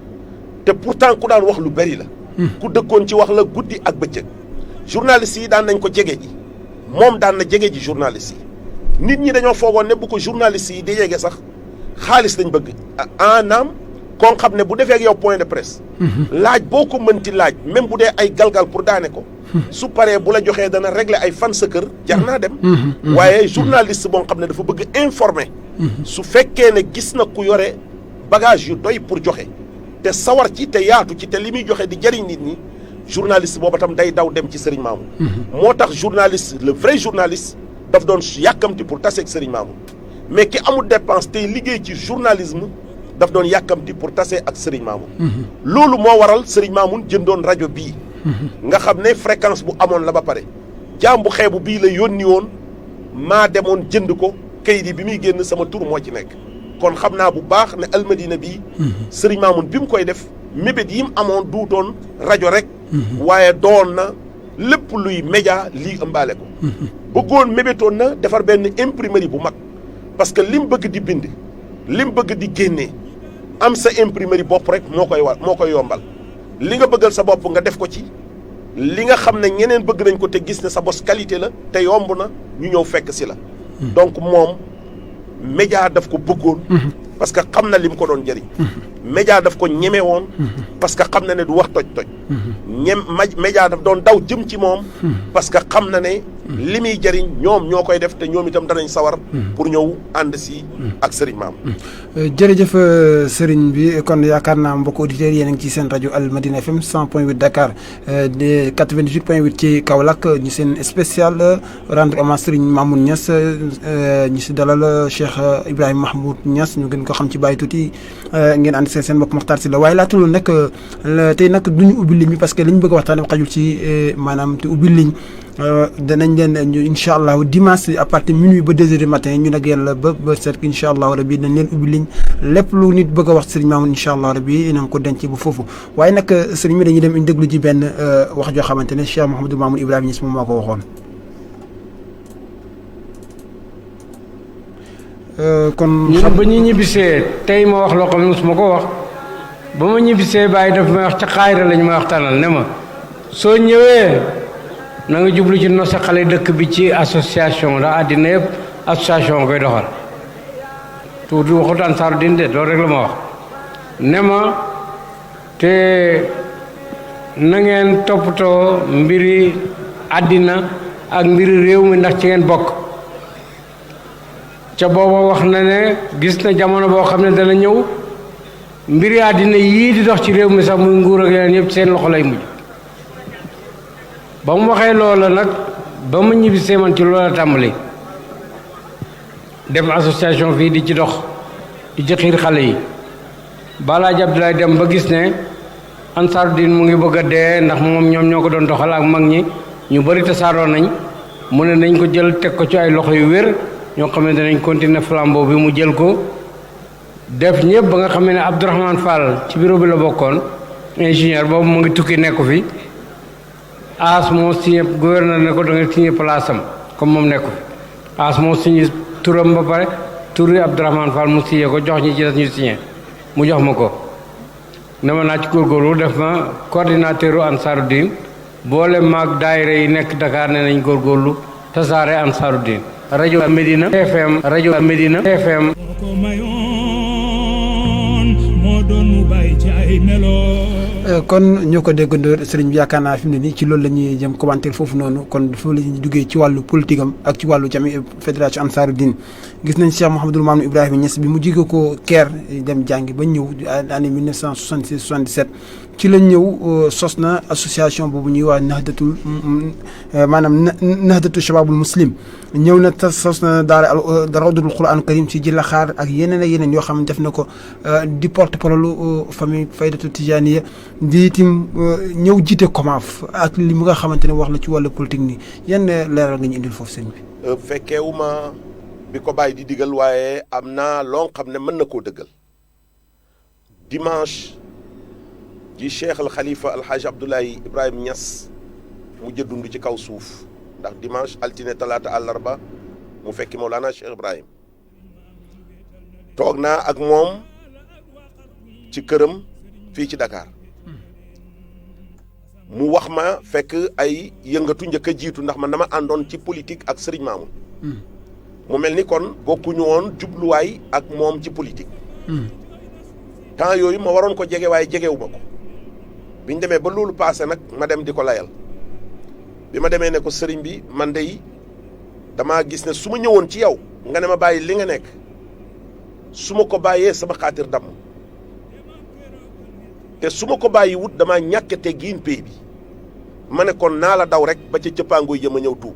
te pourtant ku daan wax lu bari la ku dëkkoon ci wax la guddi ak bëccëg journaliste yi daan nañ ko jege ji moom daan na jege ji journaliste yi nit ñi dañoo foogoon ne bu ko journaliste yi di jege sax xaalis lañ bëgg naam kon xam ne bu defee ak yow point de presse laaj boo ko mënti laaj même bu dee ay galgal pour daane ko su paree bu la joxee dana régler ay fan sa kër jar naa dem waaye journaliste boo xam ne dafa bëgg informer su fekkee ne gis na ku yore bagage yu doy pour joxe te sawar ci te yaatu ci te li muy joxe di jëriñ nit ñi journaliste booba tam day daw dem ci Serigne Mamoun moo tax journaliste le vrai journaliste daf doon yàkkamti pour tase ak Serigne Mamoun mais ki amul dépense tey liggéey ci journalisme daf doon yàkkamti pour tase ak Serigne Mamoun loolu moo waral Serigne Mamoun jëndoon rajo bii nga xam ne fréquence bu amoon la ba pare jaam bu xeebu bii la yónni woon maa demoon jënd ko kayit yi bi muy génn sama tur moo ci nekk kon xam naa bu baax ne Almadina bii Serigne Mamoun bi mu koy def mébét yi mu amoon duutoon rajo rek waaye doon na lépp luy média lii ëmbaale ko bëggoon mébétoon na defar benn imprimerie bu mag parce que li mu bëgg di bind li mu bëgg di génnee am sa imprimerie bopp rek moo koy yombal li nga bëggal sa bopp nga def ko ci li nga xam ne ñeneen bëgg nañ ko te gis ne sa bos qualité la te yomb na ñu ñëw fekk si la donc moom média daf ko bëggoon parce que xam na li mu ko doon jëriñ média daf ko ñeme woon parce que xam na ne du wax toj-toj média daf doon daw jëm ci moom parce que xam na ne li muy jëriñ ñoom ñoo koy def te ñoom itam danañ sawar pour ñëw ànd si ak sëriñ Mamoun. jërëjëf sëriñ bi kon yaakaar naa mbokk auditeurs yéen a ngi ci seen rajo Al Madina FM 100.8 Dakar de 98.8 ci Kaolack ñu seen spécial rendre hommage sëriñ Mamoun Niass ñu si dalal Cheikh Ibrahima Mahmoud Niass ñu gën ko xam ci Baye Tuuti ngeen ànd seen mbokk Mokhtar Sylla waaye laata loolu nag tey nag du ñu ubbi ligne bi parce que li ñu bëgg a waxtaanee xajul ci maanaam te ubbi ligne danañ leen ñu incha allah dimanche à partir minuit ba 2 heures du matin ñu nag yàlla ba seet incha allah rabi dañ leen ubbi ligne lépp lu nit bëgg a wax sëriñ Mamoun incha allah rabi nañ ko denc bu foofu waaye nag sëriñ bi dañuy dem ñu déglu ji benn wax joo xamante ne Cheikh Mouhamadou Mamoun Ibrahima Niass moom moo ko waxoon. kon ñun ba ñu ñibbisee tey ma wax loo xam ne mosuma ko wax ba ma ñibbisee bàyyi daf may wax ca xaayira lañ may waxtaanal ne ma soo ñëwee na nga jublu ci nosa xale dëkk bi ci association ndax àddina yëpp association koy doxal tuuti waxut Ansaaru Diin de loolu rek la ma wax ne ma te na ngeen toppatoo mbiri àddina ak mbiri réew mi ndax ci ngeen bokk ca booba wax na ne gis na jamono boo xam ne dana ñëw mbiri àddina yii di dox ci réew mi sax muy nguur ak yeneen yëpp seen loxo lay mujj ba mu waxee loola nag ba mu ñibbisee man ci loola tàmbali dem association fii di ci dox di ci xiir xale yi balaa Abdoulaye dem ba gis ne Ansaaru Diin mu ngi bëgg a dee ndax moom ñoom ñoo ko doon doxal ak mag ñi ñu bëri tasaaroo nañ mu ne nañ ko jël teg ko ci ay loxo yu wér ñoo xam ne danañ continuer flambeau bi mu jël ko def ñëpp ba nga xam ne Abdourahmane Fall ci bureau bi la bokkoon ingénieur boobu mu ngi tukki nekku fi as moo signé gouverneur ne ko da nga signé place am comme moom nekku fi as moo signé turam ba pare turi Abdourahmane Fall mu signé ko jox ñi ci des ñu signé mu jox ma ko ne ma naa ci góorgóorlu def ma coordinateur u Ansaaru Diin boole maag daayira yi nekk Dakar ne nañ góorgóorlu tasaare Ansaaru Diin rajo Medina FM rajo Medina FM ko mayoon moo doon mu bàyyi ci ay melo kon ñoo ko déggandoo sëriñ bi yaakaar naa fi mu ne nii ci loolu la ñuy jëm commentaire foofu noonu kon foofu la ñuy duggee ci wàllu politique am ak ci wàllu jami fédération Ansaaru Diin gis nañ Cheikh Mouhamadou Mamoun Ibrahima Niass bi mu jóge ko Caire dem jàngi ba ñëw année 1966 77 ci la ñëw sos na association boobu ñuy wax Nahdatul maanaam Nahdatul Shababul Muslim ñëw na sos na daara Rawdatul Quran Karim ci Jilla Xaar ak yeneen ak yeneen yoo xam ne def na ko di porte parole famille Faydatu Tijaaniya di itam ñëw jiite COMAF ak li mu nga xamante ne wax la ci wàllu politique nii yan leeral nga ñu indil foofu sëñ bi. fekkeewuma bi ko bàyyi di digal waaye am naa loo xam ne mën na koo dëggal dimanche ji Cheikh al Khalifa Al Hadj Abdoulaye Ibrahima Niass mu jëddund ci kaw suuf ndax dimanche altine talaata àllarba mu fekki Mawlana Cheikh Ibrahim toog naa ak moom ci këram fii ci Dakar mu wax ma fekk ay yëngatu njëkk a jiitu ndax man dama àndoon ci politique ak Serigne Mamoun mu mel ni kon bokkuñu woon jubluwaay ak moom ci politique temps yooyu ma waroon ko jege waaye jegewuma ko bi ñu demee ba loolu passé nag ma dem di ko layal bi ma demee ne ko sëriñ bi man de damaa gis ne su ma ñëwoon ci yow nga ne ma bàyyi li nga nekk su ma ko bàyyee sama xaatir damm te su ma ko bàyyi wut damaa ñàkk teggiin pay bi ma ne kon naa la daw rek ba ca cëppaangoy jëm a ñëw tuub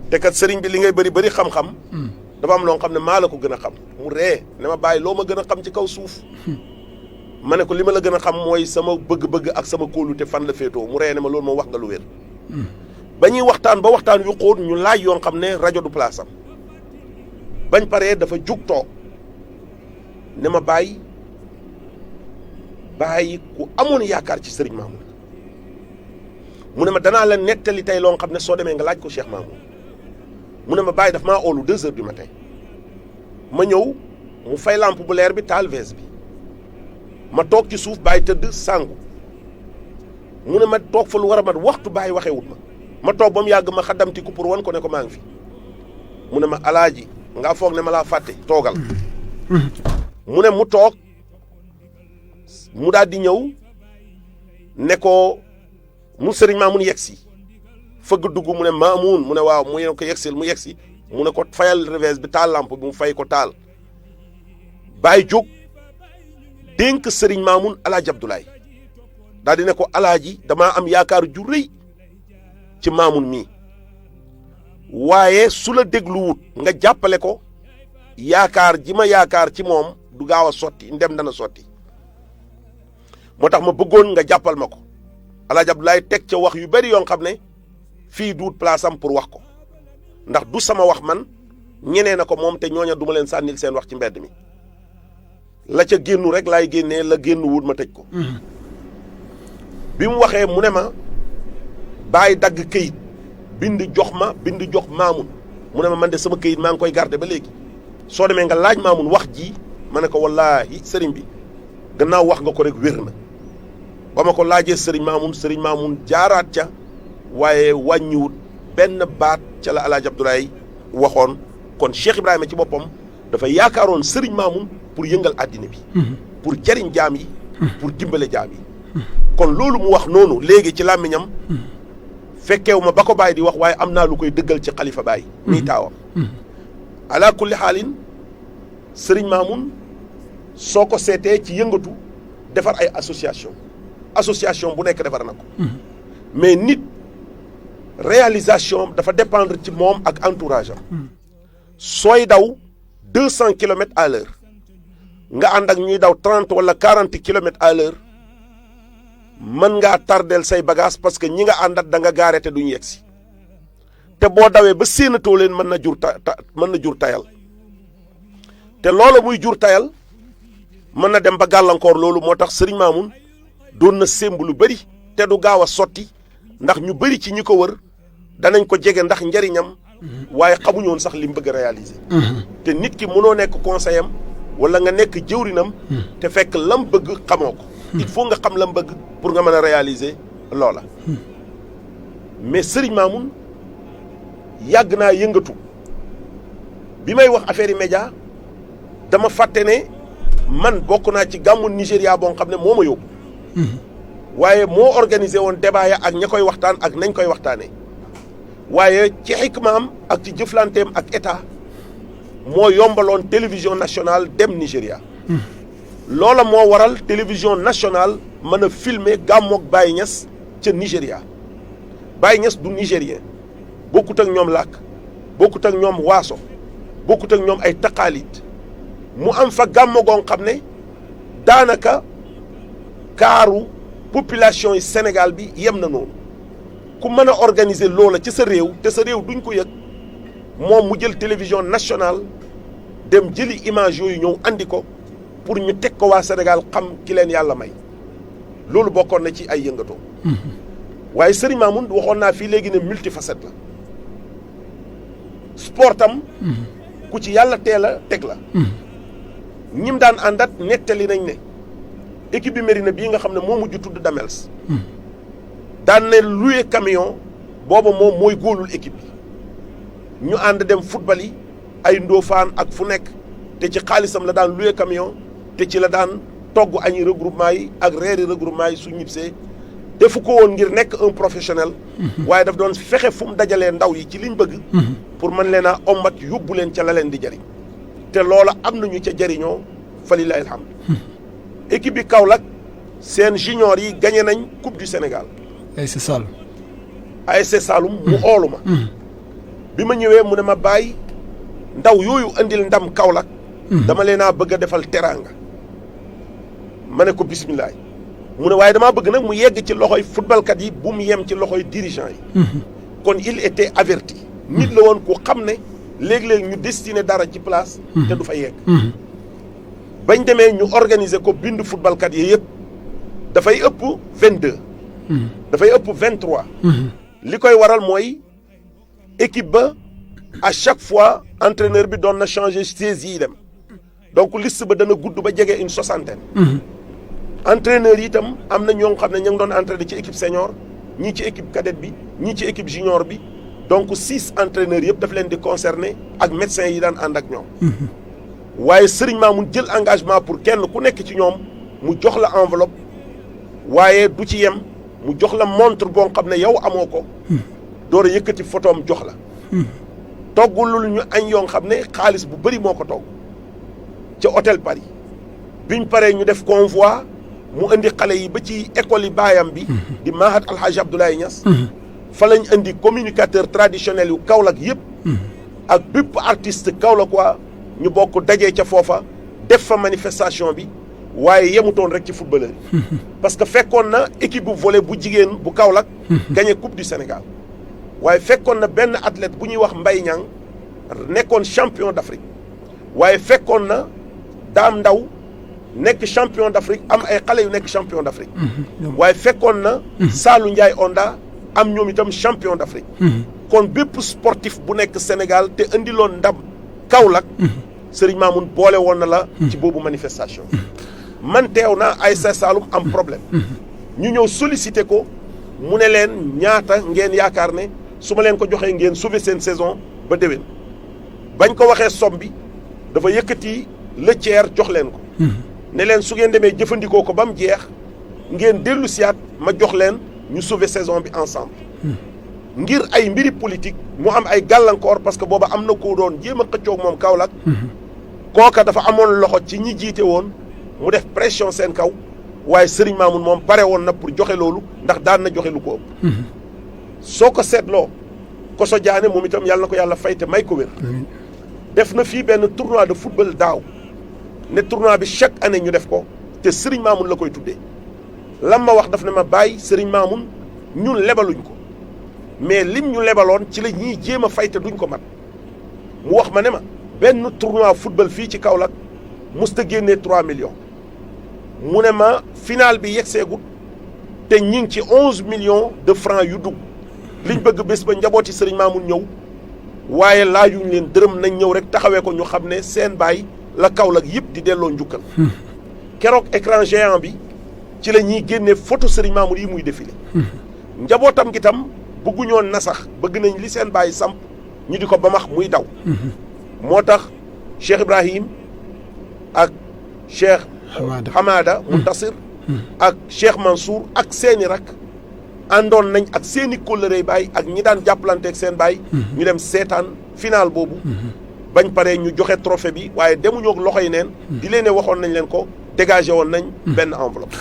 te kat sëriñ bi li ngay bëri bëri xam-xam dafa am loo xam ne maa la ko gën a xam mu ree ne ma bàyyi loo ma gën a xam ci kaw suuf ma ne ko li ma la gën a xam mooy sama bëgg-bëgg ak sama kóolute fan la féetoo mu ree ne ma loolu moom wax nga lu wér ba ñuy waxtaan ba waxtaan yu xóot ñu laaj yoon xam ne rajo du place am bañ paree dafa jug toog ne ma bàyyi ku amoon yaakaar ci sëriñ Mamoun mu ne ma danaa la nettali tey loo xam ne soo demee nga laaj ko Cheikh Mamoun mu ne ma bàyyi daf maa oolu 2 heures du matin ma ñëw mu fay lampe bu leer bi taal vees bi ma toog ci suuf bàyyi tëdd sangu mu ne ma toog fa lu war a mat waxtu bàyyi waxee wut ma toog ba mu yàgg ma xaddamtiku pour wan ko ne ko maa ngi fi mu ne ma alaaji nga foog ne ma laa fàtte toogal mu ne mu toog mu daal di ñëw ne ko mu sëriñ Mamoun yegg si fëgg dugg mu ne Maamun mu ne waaw mu ne ko yegsil mu yegsi mu ne ko fayal revers bi taal lampe bi mu fay ko taal Baye jóg dénk Serigne Maamun Alaaji Abdoulaye daal di ne ko alaaji damaa am yaakaar ju rëy ci Maamun mii waaye su la dégluwut nga jàppale ko yaakaar ji ma yaakaar ci moom du gaaw a sotti ndem dana sotti moo tax ma bëggoon nga jàppal ma ko Alaaji Abdoulaye teg ca wax yu bari yoo xam ne fii duut place am pour wax ko ndax du sama wax man ñenee na ko moom te ñooña duma leen sànnil seen wax ci mbedd mi la ca génnu rek laay génnee la génnu wut ma tëj ko bi mu waxee mu ne ma bàyyi dagg këyit bind jox ma bind jox Maamun mu ne ma man de sama këyit maa ngi koy garder ba léegi soo demee nga laaj Maamun wax ji ma ne ko wallaahi sëriñ bi gannaaw wax nga ko rek wér na ba ma ko laajee sëriñ Maamun jaaraat ca waaye wàññiwut benn baat ca la Alaaji Abdoulaye waxoon kon Cheikh Ibrahima ci boppam dafa yaakaaroon sëriñ Maamun pour yëngal àddina bi pour jariñ jaam yi pour dimbale jaam yi kon loolu mu wax noonu léegi ci làmmiñam fekkeewu ma ba ko Baye di wax waaye am naa lu koy dëggal ci xalifa Baye nii taawam ala kulli xaalin sëriñ Maamun soo ko seetee ci yëngatu defar ay association bu nekk defar na ko mais nit réalisation dafa dépendre ci moom ak entourage am sooy daw 200 kilomètres à l'heure nga ànd ak ñuy daw 30 wala 40 kilomètres à l'heure mën ngaa tardeel say bagage parce que ñi nga àndat da nga gaare te duñu yegsi te boo dawee ba séenatoo leen mën na jur tayal te loola muy jur tayal mën na dem ba gàllankoor loolu moo tax sëriñ Maamun doon na sémb lu bëri te du gaaw a sotti ndax ñu bëri ci ñi ko wër danañ ko jege ndax njariñam waaye xamuñu woon sax li mu bëgg a réaliser te nit ki mënoo nekk conseil am wala nga nekk jëwrinam te fekk lam bëgg xamoo ko il faut nga xam lam bëgg pour nga mën a réaliser loola mais sëriñ Maamun yàgg naa yëngatu bi may wax affaire yi média dama fàtte ne man bokk naa ci gàmmu Nigéria boo xam ne moo ma yóbbu waaye moo organisé woon débat ya ak ña koy waxtaan ak nañ koy waxtaanee waaye ci xikmaam ak ci jëflanteem ak état moo yombaloon télévision nationale dem Nigéria loola moo waral télévision nationale mën a filmer gàmmoog Baye Niass ca Nigéria Baye Niass du nigérien bokkut ak ñoom làkk bokkut ak ñoom waaso bokkut ak ñoom ay taqaalit mu am fa gàmmo goo xam ne daanaka kaaru population yi Sénégal bi yem na noonu ku mën a organiser loola ci sa réew te sa réew duñ ko yëg moom mu jël télévision nationale dem jëli image yooyu ñëw andi ko pour ñu teg ko waa Sénégal xam ki leen yàlla may loolu bokkoon na ci ay yëngatoo waaye sëriñ Maamun waxoon naa fii léegi ne multifacette la sportam ku ci yàlla teel a teg la ñim daan àndat nettali nañ ne équipe bi Mérina bii nga xam ne moo mujj tudd Damels daan ne loué camion booba moom mooy góolul équipe bi ñu ànd dem football yi ay Ndofaan ak fu nekk te ci xaalisam la daan loué camion te ci la daan togg añi regroupement yi ak reeri regroupement yi su ñibsee defu ko woon ngir nekk un professionnel waaye daf doon fexe fu mu dajalee ndaw yi ci liñ bëgg pour mën leen a ommat yóbbu leen ca la leen di jëriñ te loola am nañu ca jëriñoo fa lillahi alhamd équipe bi Kaolack seen junior yi gagné nañ coupe du Sénégal ASC Saloum mu oolu ma bi ma ñëwee mu ne ma bàyyi ndaw yooyu andil ndam Kaolack dama leen a bëgg a defal teraanga ma ne ko bisimilah mu ne waaye damaa bëgg nag mu yegg ci loxoy footballkat yi bu mu yem ci loxoy dirigeant yi kon il était averti nit la woon ku xam ne léeg-léeg ñu destiné dara ci place te du fa yegg bañ demee ñu organiser ko bind footballkat yi yëpp dafay ëpp 22 dafay ëpp 23 li koy waral mooy équipe ba à chaque fois entraîneur bi doon na changer 16 yi dem donc liste ba dana gudd ba jege une 60aine entraîneur yi itam am na ñoo xam ne ñu ngi doon entraîner ci équipe senior ñii ci équipe cadette bi ñii ci équipe junior bi donc 6 entraîneurs yëpp daf leen di concerner ak médecins yi daan ànd ak ñoom waaye Serigne Maamun jël engagement pour kenn ku nekk ci ñoom mu jox la enveloppe waaye du ci yem mu jox la montre boo xam ne yow amoo ko door a yëkkati photoom jox la toggulul ñu añ yoo xam ne xaalis bu bëri moo ko togg ca hôtel Paris biñ paree ñu def convoi mu indi xale yi ba ci école yi baayam bi di Mahat Alhaji Abdoulaye Niass fa lañ indi communicateur traditionnel yu Kaolack yëpp ak bépp artiste Kaolack waa ñu bokk dajee ca foofa def fa manifestation bi waaye yemutoon rek ci footballeur yi parce que fekkoon na équipe bu volley bu jigéen bu Kaolack gagné coupe du Sénégal waaye fekkoon na benn athlète bu ñuy wax Mbaye Niang nekkoon champion d'Afrique waaye fekkoon na Dame Ndaw nekk champion d'Afrique am ay xale yu nekk champion d'Afrique waaye fekkoon na Saalu Ndiaye Onda am ñoom itam champion d'Afrique kon bépp sportif bu nekk Sénégal te indiloon ndam Kaolack Serigne Mamoun boole woon na la ci boobu manifestation man teew naa ASC Saloum am problème ñu ñëw solliciter ko mu ne leen ñaata ngeen yaakaar ne su ma leen ko joxee ngeen sauver seen saison ba déwén bañ ko waxee somme bi dafa yëkkati le tiers jox leen ko ne leen su ngeen demee jëfandikoo ko ba mu jeex ngeen dellu siyaat ma jox leen ñu sauver saison bi ensemble ngir ay mbiri politique mu am ay gàllankoor parce que booba am na ko doon jéem a xëccoog moom Kaolack kooka dafa amoon loxo ci ñi jiite woon mu def pression seen kaw waaye Serigne Mamoun moom pare woon na pour joxe loolu ndax daan na joxe lu ko ëpp soo ko seetloo Koso Diané moom itam yàlla na ko yàlla fay te may ko wér def na fii benn tournoi de football daaw ne tournoi bi chaque année ñu def ko te Serigne Mamoun la koy tuddee lam ma wax daf ne ma bàyyi Serigne Mamoun ñun lebaluñ ko mais lim ñu lebaloon ci la ñuy jéem a fay te duñ ko mat mu wax ma ne ma benn tournoi football fii ci Kaolack musta génnee 3 millions mu ne ma final bi yegseegut te ñi ngi ci 11 millions de francs yu dugg liñ bëgg bés ba njabooti Serigne Mamoun ñëw waaye laajuñ leen dërëm nañ ñëw rek taxawee ko ñu xam ne seen baay la Kaolack yëpp di delloo njukkal keroog écran géant bi ci la ñuy génnee photo Serigne Mamoun yi muy défilé njabootam gi tam bëgguñoon na sax bëgg nañ li seen baay samp ñu di ko bamax muy daw moo tax Cheikh Ibrahim ak Cheikh Hamada Muntasir ak Cheikh Mansour ak seeni rak àndoon nañ ak seeni kóllërey baay ak ñi daan jàppalanteeg seen baay ñu dem seetaan final boobu bañ paree ñu joxe trophée bi waaye demuñoo loxo yi neen di leen ne waxoon nañ leen ko dégagé woon nañ benn enveloppe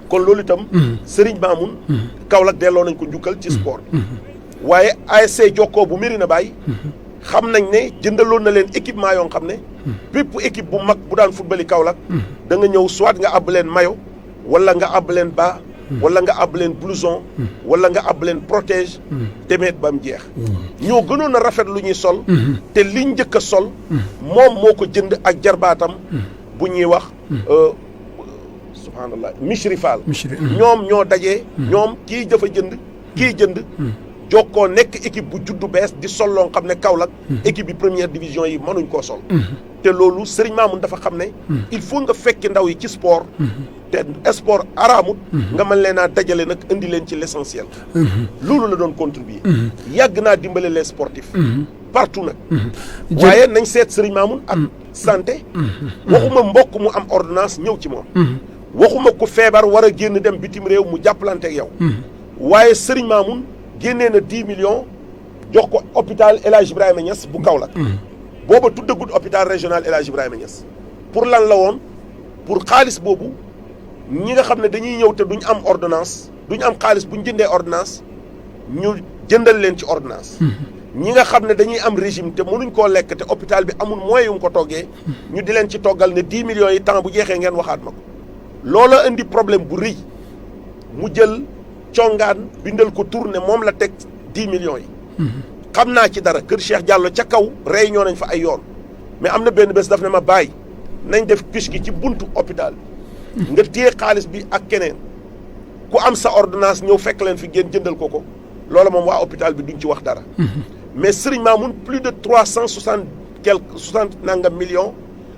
kon loolu itam Serigne Mamoun Kaolack delloo nañ ko njukkal ci sport waaye ASC Jokkoo bu Médina Baye xam nañ ne jëndaloon na leen équipement yoo xam ne bépp équipe bu mag bu daan footballi Kaolack da nga ñëw soit nga àbb leen maillot wala nga àbb leen bas wala nga àbb leen blouson wala nga àbb leen protège demeet ba mu jeex ñoo gënoon a rafet lu ñuy sol te liñ njëkk a sol moom moo ko jënd ak jarbaatam bu ñuy wax subhanallah Michri Fall ñoom ñoo dajee ñoom kii dafa jënd kii jënd Jokkoo nekk équipe bu juddu bees di sol loo xam ne Kaolack équipe bi première division yi mënuñ koo sol te loolu Serigne Mamoun dafa xam ne il faut nga fekki ndaw yi ci sport te sport araamut nga mën leen a dajale nag indi leen ci l'essentiel loolu la doon contribuer yàgg naa dimbale les sportifs partout nag waaye nañ seet Serigne Mamoun ak santé waxuma mbokk mu am ordonnance ñëw ci moom waxuma ko feebar war a génn dem bitim réew mu jàppalante ak yow waaye Serigne Mamoun génnee na 10 millions jox ko hôpital El Hadj Ibrahima Niass bu Kaolack booba tuddagut hôpital régional El Hadj Ibrahima Niass pour lan la woon pour xaalis boobu ñi nga xam ne dañuy ñëw te duñ am ordonnance duñ am xaalis buñ jëndee ordonnance ñu jëndal leen ci ordonnance ñi nga xam ne dañuy am régime te mënuñ koo lekk te hôpital bi amul moyen yu mu ko toggee ñu di leen ci toggal ne 10 millions yi temps bu jeexee ngeen waxaat ma ko loola indi problème bu rëy mu jël congaan bindal ko tourné moom la teg 10 millions yi xam naa ci dara kër Cheikh Diallo ca kaw réunion nañ fa ay yoon mais am na benn bés daf ne ma bàyyi nañ def fiche gi ci buntu hôpital bi nga téye xaalis bi ak keneen ku am sa ordonnance ñëw fekk leen fi ngeen jëndal ko ko loola moom waa hôpital bi duñ ci wax dara mais Serigne Mamoun plus de 360 nangam millions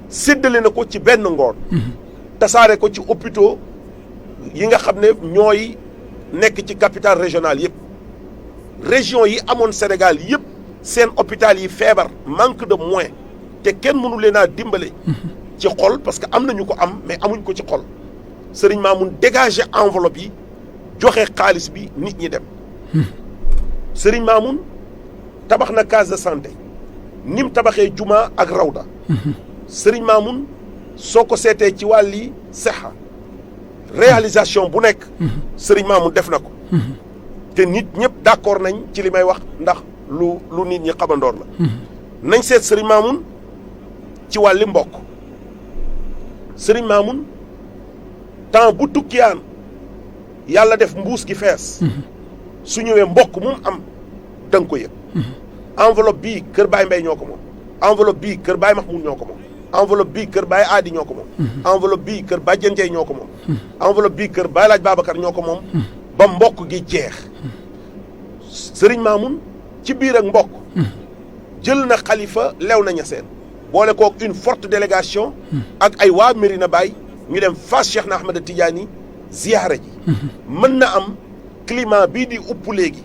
séddale na ko ci benn ngoon tasaare ko ci hôpitaux yi nga xam ne ñooy nekk ci capitale régionale yëpp région yi amoon Sénégal yëpp seen hôpital yi feebar manque de moyens te kenn mënu leen a dimbale ci xol parce que am nañu ko am mais amuñ ko ci xol Serigne Mamoun dégager enveloppe yi joxe xaalis bi nit ñi dem Serigne Mamoun tabax na case de santé ni mu tabaxee juma ak rawda Serigne Mamoun soo ko seetee ci wàlli sexa réalisation bu nekk Serigne Mamoun def na ko te nit ñëpp d'accord nañ ci li may wax ndax lu nit ñi xamandoor la nañ seet Serigne Mamoun ci wàlli mbokk Serigne Mamoun temps bu tukkiyaan yàlla def mbuus gi fees su ñëwee mbokk mu am da nga ko yëg enveloppe bii kër Baye Mbaye ñoo ko moom enveloppe bii kër Baye Mahmoud ñoo ko moom enveloppe bii kër Baye Aadi ñoo ko moom enveloppe bii kër Baye Jënjey ñoo ko moom enveloppe bii kër Baye Laaj Babacar ñoo ko moom ba mbokk gi jeex Serigne Mamoun ci biir ak mbokk jël na xalifa Léona Niassène boole kook une forte délégation ak ay waa Médina Baye ñu dem Fass Cheikh na Ahmed Tidiane ziyaara ji mën na am climat bii di upp léegi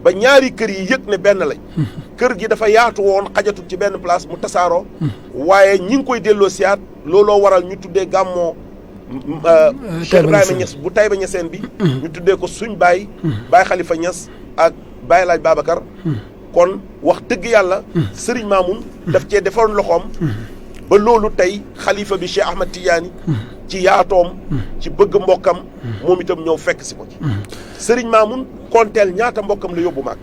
ba ñaari kër yi yëg ne benn lañ kër gi dafa yaatu woon xajatut ci benn place mu tasaaroo waaye ñi ngi koy delloo siyaat looloo waral ñu tuddee gàmmoo Cheikh Ibrahima Niass bu Taïba Niassène bi ñu tuddee ko suñ baay Baye Khalifa Niass ak Baye Laaj Babacar kon wax dëgg yàlla Serigne Mamoun daf cee defoon loxoom ba loolu tey xalifa bi Cheikh Ahmed Tidiane ci yaatoom ci bëgg mbokkam moom itam ñëw fekk si ko ci Serigne Mamoun konteel ñaata mbokkam la yóbbu màgg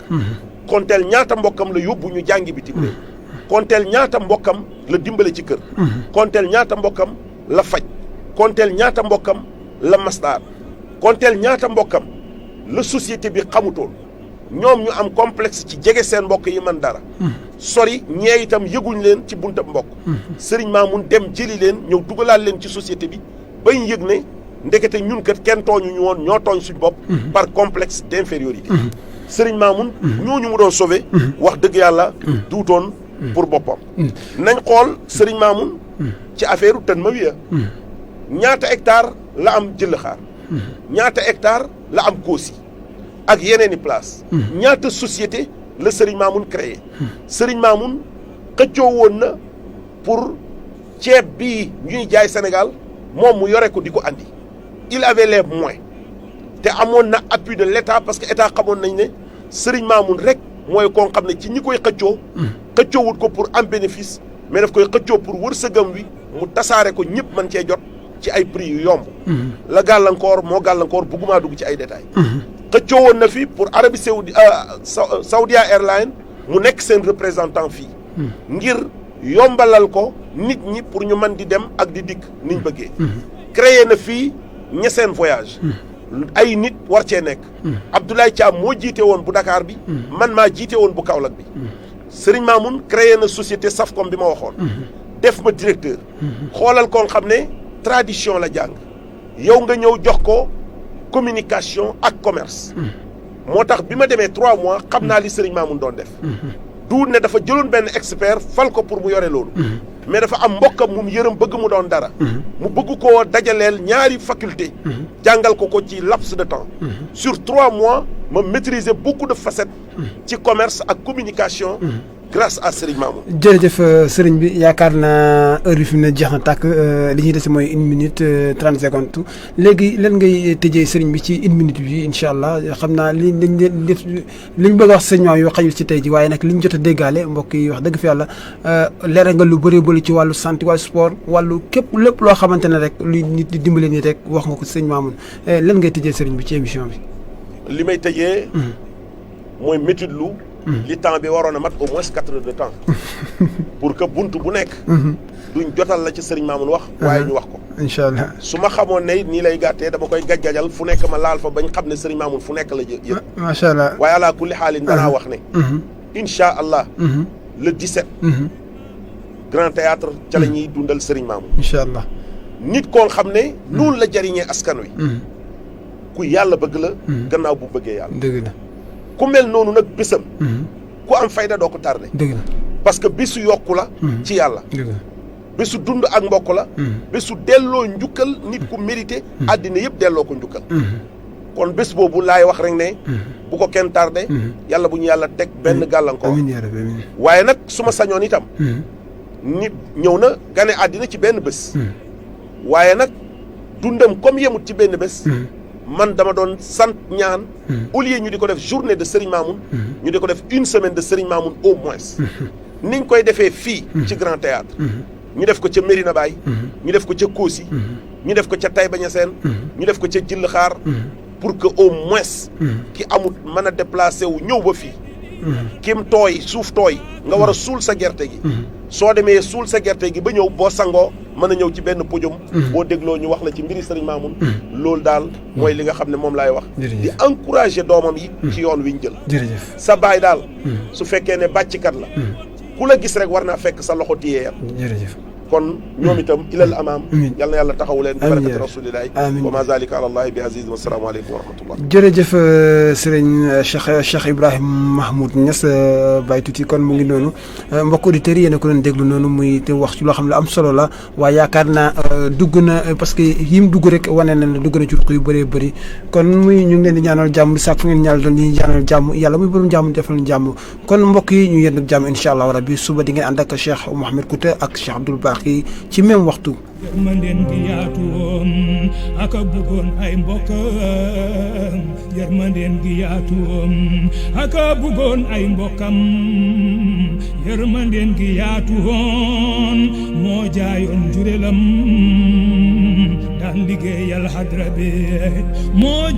konteel ñaata mbokkam la yóbbu ñu jàngi bitim réew konteel ñaata mbokkam la dimbale ci kër konteel ñaata mbokkam la faj konteel ñaata mbokkam la masdaar konteel ñaata mbokkam la société bi xamutoon ñoom ñu am complexe ci jege seen mbokk yi man dara sori ñee itam yëguñ leen ci buntab mbokk Serigne Mamoun dem jëli leen ñëw dugalaat leen ci société bi bañ yëg ne ndekete ñun kat kenn tooñu ñu woon ñoo tooñ suñ bopp par complexe d'infériorité Serigne Mamoun ñooñu mu doon sauvé wax dëgg yàlla duutoon pour boppam nañ xool Serigne Mamoun ci affaire u Tanmawiya ñaata hectare la am jël xaar ñaata hectare la am Koosi ak yeneen i place ñaata société la Serigne Mamoun créé Serigne Mamoun xëccoo woon na pour ceeb bii ñuy jaay Sénégal moom mu yore ko di ko andi il avait les moyens te amoon na appui de l'État parce que État xamoon nañ ne Serigne Mamoun rek mooy koo xam ne ci ñi koy xëccoowut ko pour am bénéfice mais daf koy xëccoo pour wërsëgam wi mu tasaare ko ñëpp mën cee jot ci ay prix yu yomb la gàllankoor moo gàllankoor bëggumaa dugg ci ay détails xëccoo woon na fi pour Arabie Saoudi Saudia Airlines mu nekk seen représentant fii ngir yombalal ko nit ñi pour ñu mën di dem ak di dikk niñ bëggee créé na fii Niassène voyage ay nit war cee nekk Abdoulaye Thiam moo jiite woon bu Dakar bi man maa jiite woon bu Kaolack bi Serigne Mamoun créé na société Safcom bi ma waxoon def ma directeur xoolal koon xam ne tradition la jàng yow nga ñëw jox ko communication ak commerce moo tax bi ma demee 3 mois xam naa li Serigne Mamoun doon def du ne dafa jëloon benn expert fal ko pour mu yore loolu mais dafa am mbokkam mu yërëm bëgg mu doon dara mu bëgg koo dajaleel ñaari faculté jàngal ko ci laps de temps sur 3 mois ma maîtriser beaucoup de facettes ci commerce ak communication grâce à Serigne Mamoun. jërëjëf Serigne bi yaakaar naa heure bi fi mu ne jeex na tàkk li ñuy dese mooy 1 minute 30 secondes léegi lan ngay tëjee Serigne bi ci 1 minute bi incha allah xam naa liñ bëgg a wax Serigne Mamoun yoo xajul ci tey ji waaye nag liñ jot a déggaale mbokk yi wax dëgg fi yàlla leeral nga lu bëree bëri ci wàllu santé wàllu sport wàllu képp lépp loo xamante ne rek luy nit di dimbale nii rek wax nga ko Serigne Mamoun lan ngay tëjee Serigne bi ci émission bi. li may tëjee. mooy méthode lu. li temps bi waroon a mat au moins 4 heures de temps pour que buntu bu nekk duñ jotal la ci Serigne Mamoun wax waaye ñu wax ko incha allah su ma xamoon ne nii lay gàttee dama koy gaj-gajal fu nekk ma laal fa bañ xam ne Serigne Mamoun fu nekk la yëg macha allah waaye ala kulli xaalin danaa wax ne incha allah le 17 grand théâtre ca la ñuy dundal Serigne Mamoun incha allah nit koon xam ne noonu la jariñee askan wi ku yàlla bëgg la gannaaw bu bëggee yàlla dëgg la ku mel noonu nag bésam ku am fayda doo ko tardé dëgg la parce que bésu yokku la ci yàlla dëgg la bésu dund ak mbokk la bésu delloo njukkal nit ku mérité àddina yëpp delloo ko njukkal kon bés boobu laay wax rek ne bu ko kenn tardé yàlla bu ñu yàlla teg benn gàllankoor waaye nag su ma sañoon itam nit ñëw na gane àddina ci benn bés waaye nag dundam comme yemut ci benn bés man dama doon sant ñaan au lieu ñu di ko def journée de Serigne Mamoun ñu di ko def une semaine de Serigne Mamoun au moins niñ koy defee fii ci Grand Théâtre ñu def ko ca Médina Baye ñu def ko ca Kossy ñu def ko ca Taïba Niassène ñu def ko ca Djil Xaar pour que au moins ki amut mën a déplacé wu ñëw ba fii kim tooy suuf tooy nga war a suul sa gerte gi soo demee suul sa gerte gi ba ñëw boo sangoo mën a ñëw ci benn podium boo dégloo ñu wax la ci mbiri Serigne Mamoun loolu daal mooy li nga xam ne moom laay wax di encourager doomam yi ci yoon wi ñu jël sa baay daal su fekkee ne bàcckat la ku la gis rek war naa fekk sa loxo téyeeyam kon ñoom itam ilal amaam yal na yàlla taxawu leen bi barakati rasulillahi wa ma zalika ala allahi bi aziz wa salaamu aleykum wa rahmatullah jërëjëf sëriñ Cheikh Ibrahim Mahmoud Niass Baye Tuuti kon mu ngi noonu mbokk auditeurs yi yéen a ko doon déglu noonu muy te wax ci loo xam ne am solo la waaye yaakaar naa dugg na parce que yim dugg rek wane na ne dugg na ci ruq yu bëree bëri kon muy ñu ngi leen di ñaanal jàmm di sàkk fu ngeen ñaanal doon di ñaanal jàmm yàlla muy borom jàmm defal ñu jàmm kon mbokk yi ñu yenduk jàmm incha allah rabbi suba di ngeen ànd ak Cheikh Mouhamed Kouta ak Cheikh Abdoul Baqi ci même waxtu yërmandeen gi yaatu woon aka bëggoon ay mbokkam yërmandeen gi yaatu woon aka bëggoon ay mbokkam yërmandeen gi yaatu woon moo jaayoon jurelam daan liggéeyal hadra bi moo